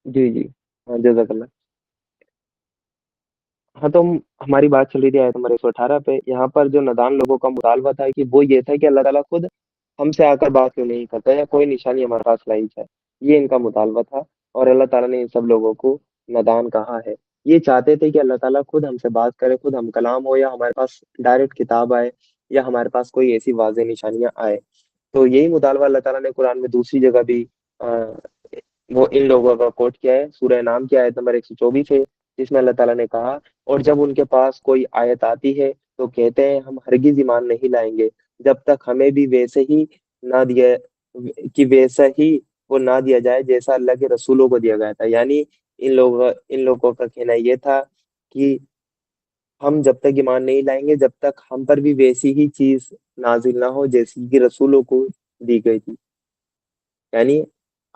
جی ہاں جزاک اللہ۔ ہاں تو ہماری بات چل رہی تھی آیت نمبر 118 پہ، یہاں پر جو نادان لوگوں کا مطالبہ تھا کہ وہ یہ تھا کہ اللہ تعالیٰ خود ہم سے آ کر بات کیوں نہیں کرتا، یا کوئی نشانی ہمارے پاس لائی جائے، یہ ان کا مطالبہ تھا، اور اللہ تعالیٰ نے ان سب لوگوں کو نادان کہا ہے۔ یہ چاہتے تھے کہ اللہ تعالیٰ خود ہم سے بات کرے، خود ہم کلام ہو، یا ہمارے پاس ڈائریکٹ کتاب آئے، یا ہمارے پاس کوئی ایسی واضح نشانیاں آئے۔ تو یہی مطالبہ اللہ تعالیٰ نے قرآن میں دوسری جگہ بھی وہ ان لوگوں کا کوٹ کیا ہے، سورہ انعام کی آیت نمبر 124 ہے، جس میں اللہ تعالیٰ نے کہا اور جب ان کے پاس کوئی آیت آتی ہے تو کہتے ہیں ہم ہرگز ایمان نہیں لائیں گے جب تک ہمیں بھی ویسے ہی ویسا ہی وہ نہ دیا جائے جیسا اللہ کے رسولوں کو دیا گیا تھا۔ یعنی ان لوگوں کا کہنا یہ تھا کہ ہم جب تک ایمان نہیں لائیں گے جب تک ہم پر بھی ویسی ہی چیز نازل نہ ہو جیسی کہ رسولوں کو دی گئی تھی، یعنی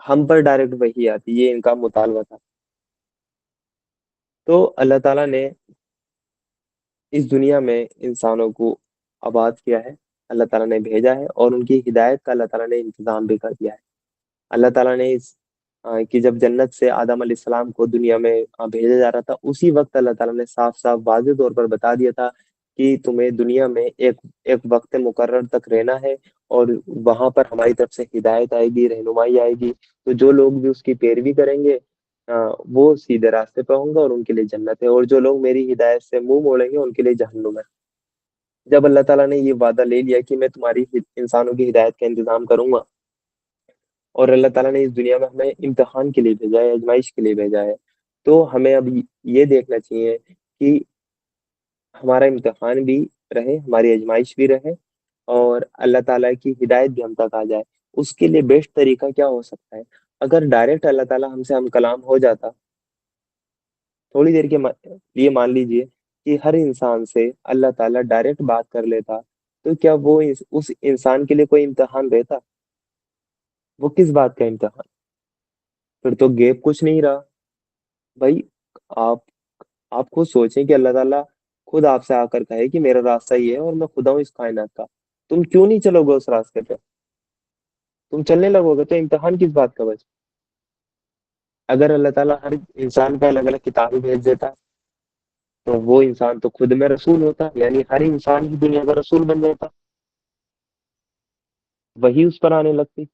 ہم پر ڈائریکٹ وہی آتی، یہ ان کا مطالبہ تھا۔ تو اللہ تعالیٰ نے اس دنیا میں انسانوں کو آباد کیا ہے، اللہ تعالیٰ نے بھیجا ہے، اور ان کی ہدایت کا اللہ تعالیٰ نے انتظام بھی کر دیا ہے۔ اللہ تعالیٰ نے کہ جب جنت سے آدم علیہ السلام کو دنیا میں بھیجا جا رہا تھا، اسی وقت اللہ تعالیٰ نے صاف صاف واضح طور پر بتا دیا تھا کہ تمہیں دنیا میں ایک وقت مقرر تک رہنا ہے، اور وہاں پر ہماری طرف سے ہدایت آئے گی، رہنمائی آئے گی، تو جو لوگ بھی اس کی پیروی کریں گے وہ سیدھے راستے پہ ہوں گے اور ان کے لیے جنت ہے، اور جو لوگ میری ہدایت سے منہ موڑیں گے ان کے لیے جہنم ہے۔ جب اللہ تعالیٰ نے یہ وعدہ لے لیا کہ میں تمہاری انسانوں کی ہدایت کا انتظام کروں گا، اور اللہ تعالیٰ نے اس دنیا میں ہمیں امتحان کے لیے بھیجا ہے، آزمائش کے لیے بھیجا ہے، تو ہمیں اب یہ دیکھنا چاہیے کہ ہمارا امتحان بھی رہے، ہماری آزمائش بھی رہے، اور اللہ تعالیٰ کی ہدایت بھی ہم تک آ جائے۔ اس کے لیے بیسٹ طریقہ کیا ہو سکتا ہے؟ اگر ڈائریکٹ اللہ تعالیٰ ہم سے ہم کلام ہو جاتا، تھوڑی دیر کے لیے مان لیجئے کہ ہر انسان سے اللہ تعالیٰ ڈائریکٹ بات کر لیتا، تو کیا وہ اس انسان کے لیے کوئی امتحان رہتا؟ وہ کس بات کا امتحان؟ پھر تو گیپ کچھ نہیں رہا بھائی۔ آپ آپ خود سوچیں کہ اللہ تعالیٰ خود آپ سے آ کر کہے کہ میرا راستہ یہ ہے اور میں خدا ہوں اس کائنات کا، تم کیوں نہیں چلو گے اس راستے پہ؟ تم چلنے لگو گے تو امتحان کس بات کا بچ؟ اگر اللہ تعالیٰ ہر انسان پہ الگ الگ کتابیں بھیج دیتا تو وہ انسان تو خود میں رسول ہوتا، یعنی ہر انسان ہی دنیا کا رسول بن جاتا، وہی اس پر آنے لگتی،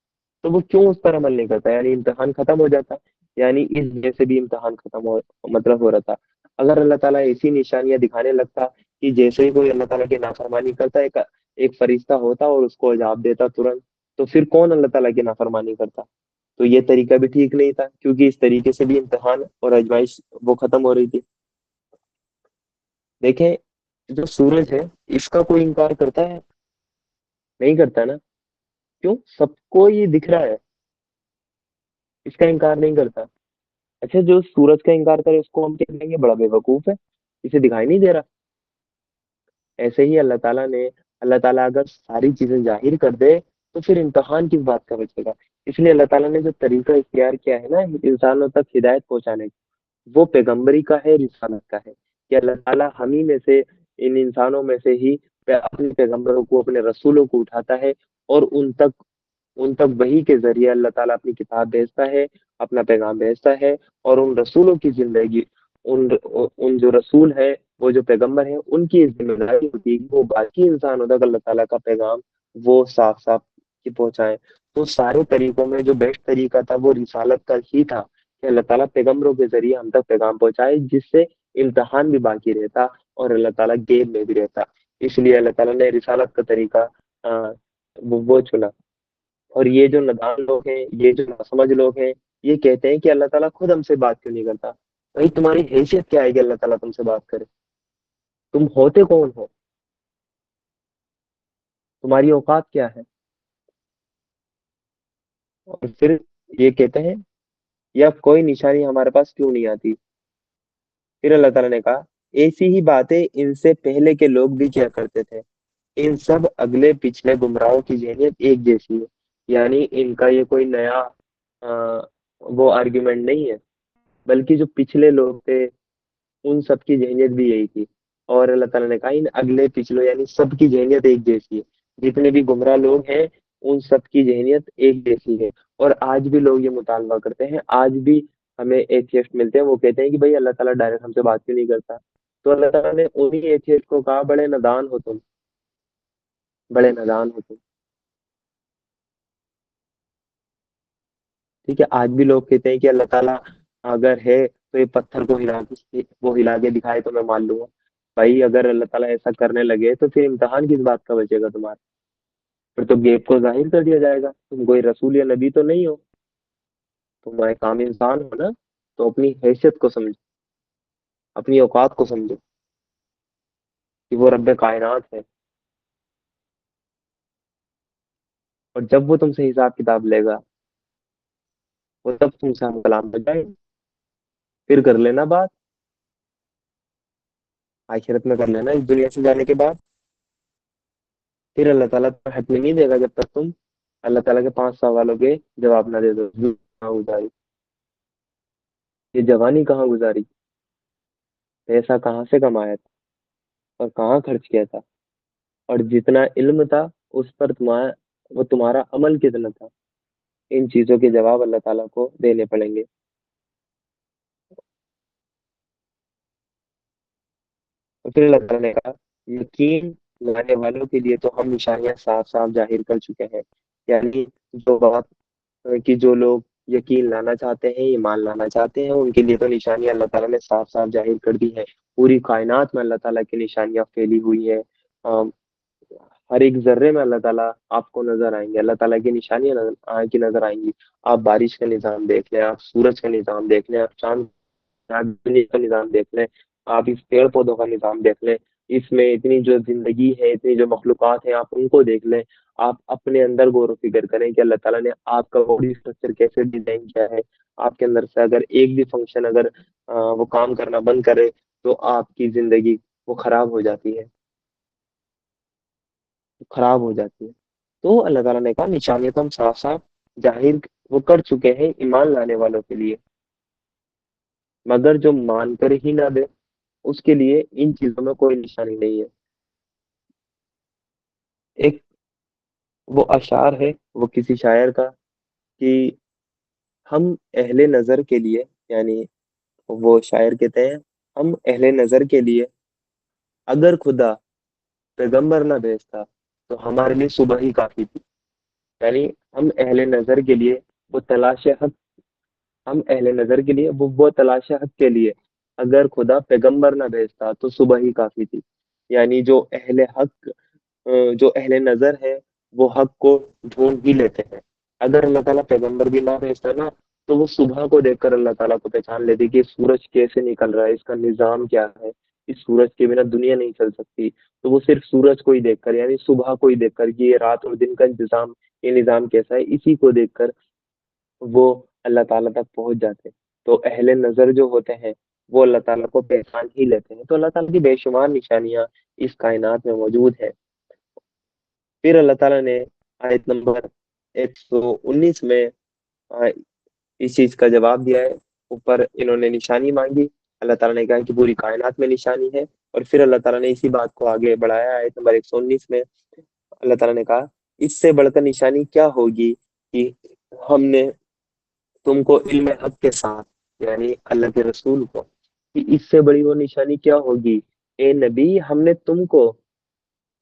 تو وہ کیوں اس پر عمل نہیں کرتا؟ یعنی امتحان ختم ہو جاتا، یعنی اس وجہ سے بھی امتحان ختم مطلب ہو رہا تھا۔ اگر اللہ تعالیٰ ایسی نشانیاں دکھانے لگتا کہ جیسے ہی کوئی اللہ تعالیٰ کی نافرمانی کرتا ایک فرشتہ ہوتا اور اس کو عذاب دیتا ترنت، تو پھر کون اللہ تعالیٰ کی نافرمانی کرتا؟ تو یہ طریقہ بھی ٹھیک نہیں تھا، کیونکہ اس طریقے سے بھی امتحان اور آزمائش وہ ختم ہو رہی تھی۔ دیکھیں، جو سورج ہے اس کا کوئی انکار کرتا ہے؟ نہیں کرتا نا، کیوں؟ سب کو یہ دکھ رہا ہے، اس کا انکار نہیں کرتا۔ اچھا، جو سورج کا انکار کرے اس کو ہم کیا کہیں گے؟ بڑا بے وقوف ہے، اسے دکھائی نہیں دے رہا۔ ایسے ہی اللہ تعالیٰ اگر ساری چیزیں ظاہر کر دے تو پھر امتحان کس بات کا بچے گا؟ اس لیے اللہ تعالیٰ نے جو طریقہ اختیار کیا ہے نا انسانوں تک ہدایت پہنچانے کا، وہ پیغمبری کا ہے، رسالت کا ہے، کہ اللہ تعالیٰ ہم ہی میں سے، ان انسانوں میں سے ہی اپنے پیغمبروں کو، اپنے رسولوں کو اٹھاتا ہے، اور ان تک وحی کے ذریعے اللہ تعالیٰ اپنی کتاب بھیجتا ہے، اپنا پیغام بھیجتا ہے، اور ان رسولوں کی زندگی، ان جو رسول ہے، وہ جو پیغمبر ہیں، ان کی ذمہ داری ہوتی ہے کہ وہ باقی انسانوں تک اللہ تعالیٰ کا پیغام وہ صاف صاف کی پہنچائیں۔ تو سارے طریقوں میں جو بیسٹ طریقہ تھا وہ رسالت کا ہی تھا، کہ اللہ تعالیٰ پیغمبروں کے ذریعے ہم تک پیغام پہنچائے، جس سے امتحان بھی باقی رہتا اور اللہ تعالیٰ گیم میں بھی رہتا۔ اس لیے اللہ تعالیٰ نے رسالت کا طریقہ وہ چنا۔ اور یہ جو نادان لوگ ہیں، یہ جو ناسمجھ لوگ ہیں، یہ کہتے ہیں کہ اللہ تعالیٰ خود ہم سے بات کیوں نہیں کرتا؟ بھائی، تمہاری حیثیت کیا ہے کہ اللہ تعالیٰ تم سے بات کرے؟ تم ہوتے کون ہو؟ تمہاری اوقات کیا ہے؟ اور پھر یہ کہتے ہیں یا کوئی نشانی ہمارے پاس کیوں نہیں آتی؟ پھر اللہ تعالیٰ نے کہا ایسی ہی باتیں ان سے پہلے کے لوگ بھی کیا کرتے تھے، ان سب اگلے پچھلے گمراہوں کی ذہنیت ایک جیسی ہے۔ یعنی ان کا یہ کوئی نیا آ, وہ آرگیومنٹ نہیں ہے، بلکہ جو پچھلے لوگ تھے ان سب کی ذہنیت بھی یہی تھی۔ اور اللہ تعالیٰ نے کہا ان اگلے پچھلے یعنی سب کی ذہنیت ایک جیسی ہے، جتنے بھی گمراہ لوگ ہیں ان سب کی ذہنیت ایک جیسی ہے۔ اور آج بھی لوگ یہ مطالبہ کرتے ہیں، آج بھی ہمیں ایتھیسٹ ملتے ہیں، وہ کہتے ہیں کہ بھائی اللہ تعالیٰ ڈائریکٹ ہم سے بات کیوں نہیں کرتا؟ تو اللہ تعالیٰ نے انہی ایتھیسٹ کو کہا بڑے نادان ہو تم، بڑے نادان ہو تم۔ ٹھیک ہے، آج بھی لوگ کہتے ہیں کہ اللہ تعالیٰ اگر ہے تو یہ پتھر کو ہلا کے دکھائے تو میں مان لوں گا۔ بھائی، اگر اللہ تعالیٰ ایسا کرنے لگے تو پھر امتحان کس بات کا بچے گا تمہارا؟ پھر تو گیپ کو ظاہر کر دیا جائے گا، تم کوئی رسول یا نبی تو نہیں ہو، تم ایک عام انسان ہو نا۔ تو اپنی حیثیت کو سمجھو، اپنی اوقات کو سمجھو کہ وہ رب کائنات ہے، اور جب وہ تم سے حساب کتاب لے گا وہ تب تم سے ہم کلام ہو جائے، پھر کر لینا بات، آخرت میں کر لینا اس دنیا سے جانے کے بعد۔ پھر اللہ تعالیٰ تو حق میں نہیں دے گا جب تک تم اللہ تعالیٰ کے 5 سوالوں کے جواب نہ دے دو۔ کہاں گزاری، یہ جوانی کہاں گزاری، پیسہ کہاں سے کمایا تھا اور کہاں خرچ کیا تھا، اور جتنا علم تھا اس پر تمہارا عمل کتنا تھا؟ ان چیزوں کے جواب اللہ تعالیٰ کو دینے پڑیں گے۔ اور پھر اللہ تعالیٰ نے کہا یقین لانے والوں کے لیے تو ہم نشانیاں صاف صاف ظاہر کر چکے ہیں، یعنی جو بات کہ جو لوگ یقین لانا چاہتے ہیں، ایمان لانا چاہتے ہیں، ان کے لیے تو نشانیاں اللہ تعالیٰ نے صاف صاف ظاہر کر دی ہیں۔ پوری کائنات میں اللہ تعالیٰ کی نشانیاں پھیلی ہوئی ہیں، ہر ایک ذرے میں اللہ تعالیٰ آپ کو نظر آئیں گے، اللہ تعالیٰ کی نشانیاں کی نظر آئیں گی۔ آپ بارش کا نظام دیکھ لیں، آپ سورج کا نظام دیکھ لیں، آپ چاند کا نظام دیکھ لیں، آپ اس پیڑ پودوں کا نظام دیکھ لیں، اس میں اتنی جو زندگی ہے، اتنی جو مخلوقات ہیں، آپ ان کو دیکھ لیں۔ آپ اپنے اندر غور و فکر کریں کہ اللہ تعالیٰ نے آپ کا باڈی اسٹرکچر کیسے ڈیزائن کیا ہے۔ آپ کے اندر سے اگر ایک بھی فنکشن اگر وہ کام کرنا بند کرے تو آپ کی زندگی وہ خراب ہو جاتی ہے، خراب ہو جاتی ہے۔ تو اللہ تعالیٰ نے کہا نشانیت ہم صاف صاف ظاہر وہ کر چکے ہیں ایمان لانے والوں کے لیے، مگر جو مان کر ہی نہ دے اس کے لیے ان چیزوں میں کوئی نشانی نہیں ہے۔ ایک وہ اشعار ہے وہ کسی شاعر کا کہ ہم اہل نظر کے لیے، یعنی وہ شاعر کہتے ہیں ہم اہل نظر کے لیے اگر خدا پیغمبر نہ بھیجتا تو ہمارے لیے صبح ہی کافی تھی. یعنی ہم اہل نظر کے لیے وہ تلاش حق ہم اہل نظر کے لیے وہ تلاش حق کے لیے اگر خدا پیغمبر نہ بھیجتا تو صبح ہی کافی تھی. یعنی جو اہل نظر ہے وہ حق کو ڈھونڈ ہی لیتے ہیں. اگر اللہ تعالیٰ پیغمبر بھی نہ بھیجتا نا تو وہ صبح کو دیکھ کر اللہ تعالیٰ کو پہچان لیتے کہ سورج کیسے نکل رہا ہے، اس کا نظام کیا ہے، اس سورج کے بنا دنیا نہیں چل سکتی. تو وہ صرف سورج کو ہی دیکھ کر، یعنی صبح کو ہی دیکھ کر کہ یہ رات اور دن کا انتظام، یہ نظام کیسا ہے، اسی کو دیکھ کر وہ اللہ تعالیٰ تک پہنچ جاتے ہیں. تو اہل نظر جو ہوتے ہیں وہ اللہ تعالیٰ کو پہچان ہی لیتے ہیں. تو اللہ تعالیٰ کی بے شمار نشانیاں اس کائنات میں موجود ہیں. پھر اللہ تعالیٰ نے آیت نمبر 119 میں آ، اس چیز کا جواب دیا ہے. اوپر انہوں نے نشانی مانگی، اللہ تعالیٰ نے کہا کہ پوری کائنات میں نشانی ہے. اور پھر اللہ تعالیٰ نے اسی بات کو آگے بڑھایا. آیت نمبر 119 میں اللہ تعالیٰ نے کہا اس سے بڑھ کر نشانی کیا ہوگی کہ ہم نے تم کو علم حق کے ساتھ، یعنی اللہ کے رسول کو، کہ اس سے بڑی وہ نشانی کیا ہوگی اے نبی، ہم نے تم کو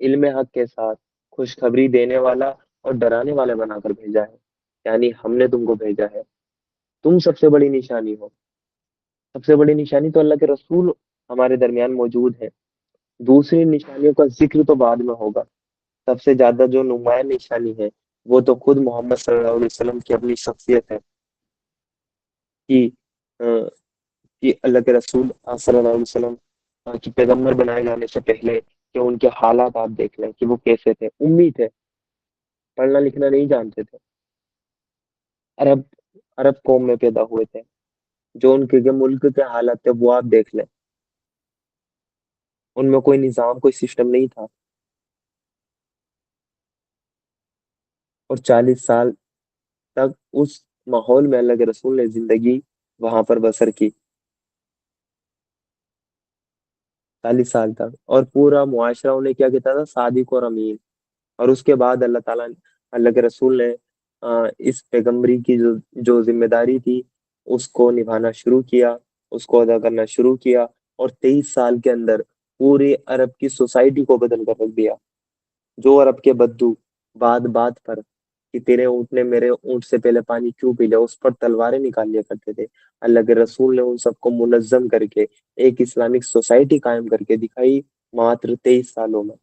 علم حق کے ساتھ خوشخبری دینے والا اور ڈرانے والا بنا کر بھیجا ہے. یعنی ہم نے تم کو بھیجا ہے، تم سب سے بڑی نشانی ہو. سب سے بڑی نشانی تو اللہ کے رسول ہمارے درمیان موجود ہے. دوسری نشانیوں کا ذکر تو بعد میں ہوگا. سب سے زیادہ جو نمایاں نشانی ہے وہ تو خود محمد صلی اللہ علیہ وسلم کی اپنی شخصیت ہے کہ کہ اللہ کے رسول صلی اللہ علیہ وسلم کی پیغمبر بنائے جانے سے پہلے کہ ان کے حالات آپ دیکھ لیں کہ وہ کیسے تھے. امی تھے، پڑھنا لکھنا نہیں جانتے تھے، عرب عرب قوم میں پیدا ہوئے تھے. جو ان کے ملک کے حالات تھے وہ آپ دیکھ لیں. ان میں کوئی نظام، کوئی سسٹم نہیں تھا. اور 40 سال تک اس ماحول میں اللہ کے رسول نے زندگی وہاں پر بسر کی. 40 سال تک. اور پورا معاشرہ انہیں کیا کہتا تھا؟ صادق اور امین. اور اس کے بعد اللہ کے رسول نے اس پیغمبری کی جو ذمہ داری تھی اس کو نبھانا شروع کیا، اس کو ادا کرنا شروع کیا. اور 23 سال کے اندر پورے عرب کی سوسائٹی کو بدل کر رکھ دیا. جو عرب کے بدو بات بات پر کہ تیرے اونٹ نے میرے اونٹ سے پہلے پانی کیوں پی لیا، اس پر تلواریں نکال لیا کرتے تھے، اللہ کے رسول نے ان سب کو منظم کر کے ایک اسلامک سوسائٹی قائم کر کے دکھائی ماتر 23 سالوں میں.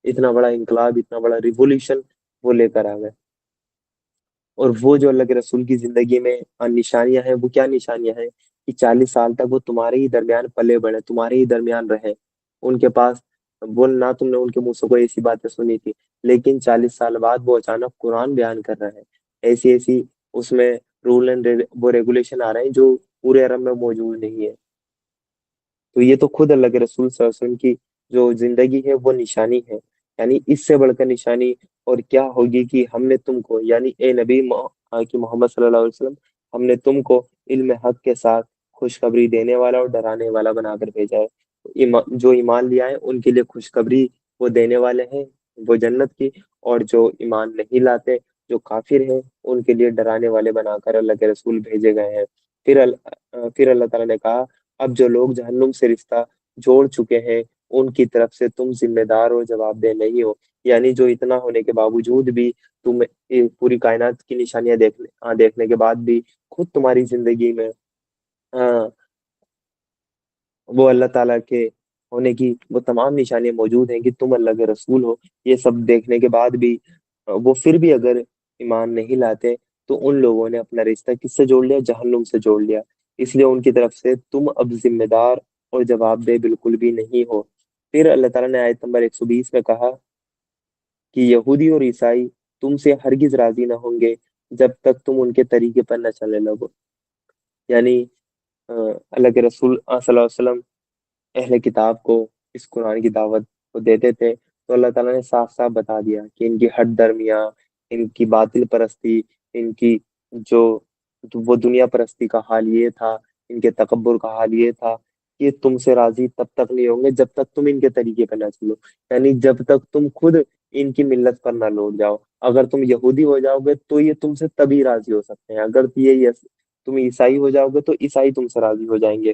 اتنا بڑا انقلاب، اتنا بڑا ریولیوشن وہ لے کر آ گئے. اور وہ جو اللہ کے رسول کی زندگی میں نشانیاں ہیں، وہ کیا نشانیاں ہیں کہ 40 سال تک وہ تمہارے ہی درمیان پلے بڑھے، تمہارے ہی درمیان رہے. ان کے پاس نہ تم نے ان کے منہ سے کوئی ایسی باتیں سنی تھی، لیکن 40 سال بعد وہ اچانک قرآن بیان کر رہے ہیں. ایسی اس میں رول اینڈ وہ ریگولیشن آ رہے ہیں جو پورے عرب میں موجود نہیں ہے. تو یہ تو خود اللہ کے رسول صلی اللہ علیہ وسلم کی جو زندگی ہے وہ نشانی ہے. یعنی اس سے بڑھ کر نشانی اور کیا ہوگی کہ ہم نے تم کو، یعنی اے نبی کہ محمد صلی اللہ علیہ وسلم، ہم نے تم کو علم حق کے ساتھ خوشخبری دینے والا اور ڈرانے والا بنا کر بھیجا ہے. جو ایمان لیا ہے ان کے لیے خوشخبری وہ دینے والے ہیں، وہ جنت کی. اور جو ایمان نہیں لاتے، جو کافر ہیں، ان کے لیے ڈرانے والے بنا کر اللہ کے رسول بھیجے گئے ہیں. پھر اللہ تعالیٰ نے کہا اب جو لوگ جہنم سے رشتہ جوڑ چکے ہیں ان کی طرف سے تم ذمہ دار اور جواب دہ نہیں ہو. یعنی جو اتنا ہونے کے باوجود بھی تم پوری کائنات کی نشانیاں دیکھنے کے بعد بھی خود تمہاری زندگی میں وہ اللہ تعالیٰ کے ہونے کی وہ تمام نشانیاں موجود ہیں کہ تم اللہ کے رسول ہو. یہ سب دیکھنے کے بعد بھی وہ پھر بھی اگر ایمان نہیں لاتے تو ان لوگوں نے اپنا رشتہ کس سے جوڑ لیا؟ جہنم سے جوڑ لیا. اس لیے ان کی طرف سے تم اب ذمہ دار اور جواب دہ بالکل بھی نہیں ہو. پھر اللہ تعالیٰ نے آیت نمبر 120 میں کہا کہ یہودی اور عیسائی تم سے ہرگز راضی نہ ہوں گے جب تک تم ان کے طریقے پر نہ چلنے لگو. یعنی اللہ کے رسول صلی اللہ علیہ وسلم اہل کتاب کو اس قرآن کی دعوت کو دیتے تھے تو اللہ تعالیٰ نے صاف صاف بتا دیا کہ ان کی ہٹ درمیاں، ان کی باطل پرستی، ان کی جو وہ دنیا پرستی کا حال یہ تھا، ان کے تکبر کا حال یہ تھا کہ تم سے راضی تب تک نہیں ہوں گے جب تک تم ان کے طریقے پہ نہ چلو. یعنی جب تک تم خود ان کی ملت پر نہ لوٹ جاؤ. اگر تم یہودی ہو جاؤ گے تو یہ تم سے تبھی راضی ہو سکتے ہیں. اگر تم عیسائی ہو جاؤ گے تو عیسائی تم سے راضی ہو جائیں گے.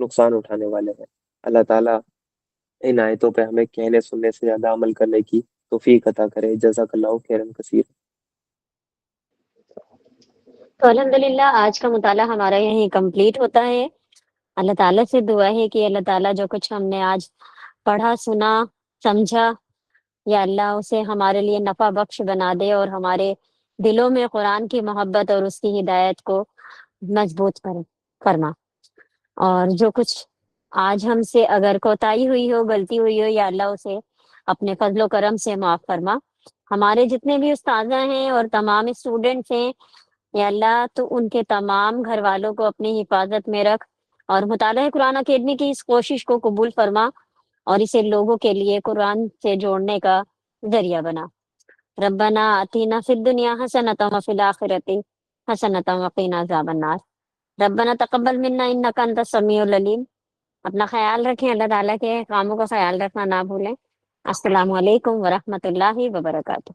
نقصان اٹھانے والے ہیں۔ اللہ تعالیٰ ان آیتوں پہ ہمیں کہنے سننے سے زیادہ عمل کرنے کی توفیق عطا کرے۔ جزاک اللہ خیرن کثیر۔ تو الحمدللہ آج کا مطالعہ ہمارا یہیں کمپلیٹ ہوتا ہے۔ اللہ تعالیٰ سے دعا ہے کہ اللہ تعالیٰ جو کچھ ہم نے آج پڑھا سنا سمجھا، یا اللہ اسے ہمارے لیے نفع بخش بنا دے اور ہمارے دلوں میں قرآن کی محبت اور اس کی ہدایت کو مضبوط فرما۔ اور جو کچھ آج ہم سے اگر کوتاہی ہوئی ہو، غلطی ہوئی ہو، یا اللہ اسے اپنے فضل و کرم سے معاف فرما۔ ہمارے جتنے بھی استاذہ ہیں اور تمام اسٹوڈنٹس ہیں، یا اللہ تو ان کے تمام گھر والوں کو اپنی حفاظت میں رکھ، اور مطالعہ قرآن اکیڈمی کی اس کوشش کو قبول فرما اور اسے لوگوں کے لیے قرآن سے جوڑنے کا ذریعہ بنا۔ ربنا آتینا فی الدنیا حسنۃ وفی الآخرۃ حسنۃ وقنا عذاب النار۔ ربنا تقبل منا انک انت السمیع العلیم۔ اپنا خیال رکھیں، اللہ تعالیٰ کے کاموں کا خیال رکھنا نہ بھولیں۔ السلام علیکم ورحمۃ اللہ وبرکاتہ۔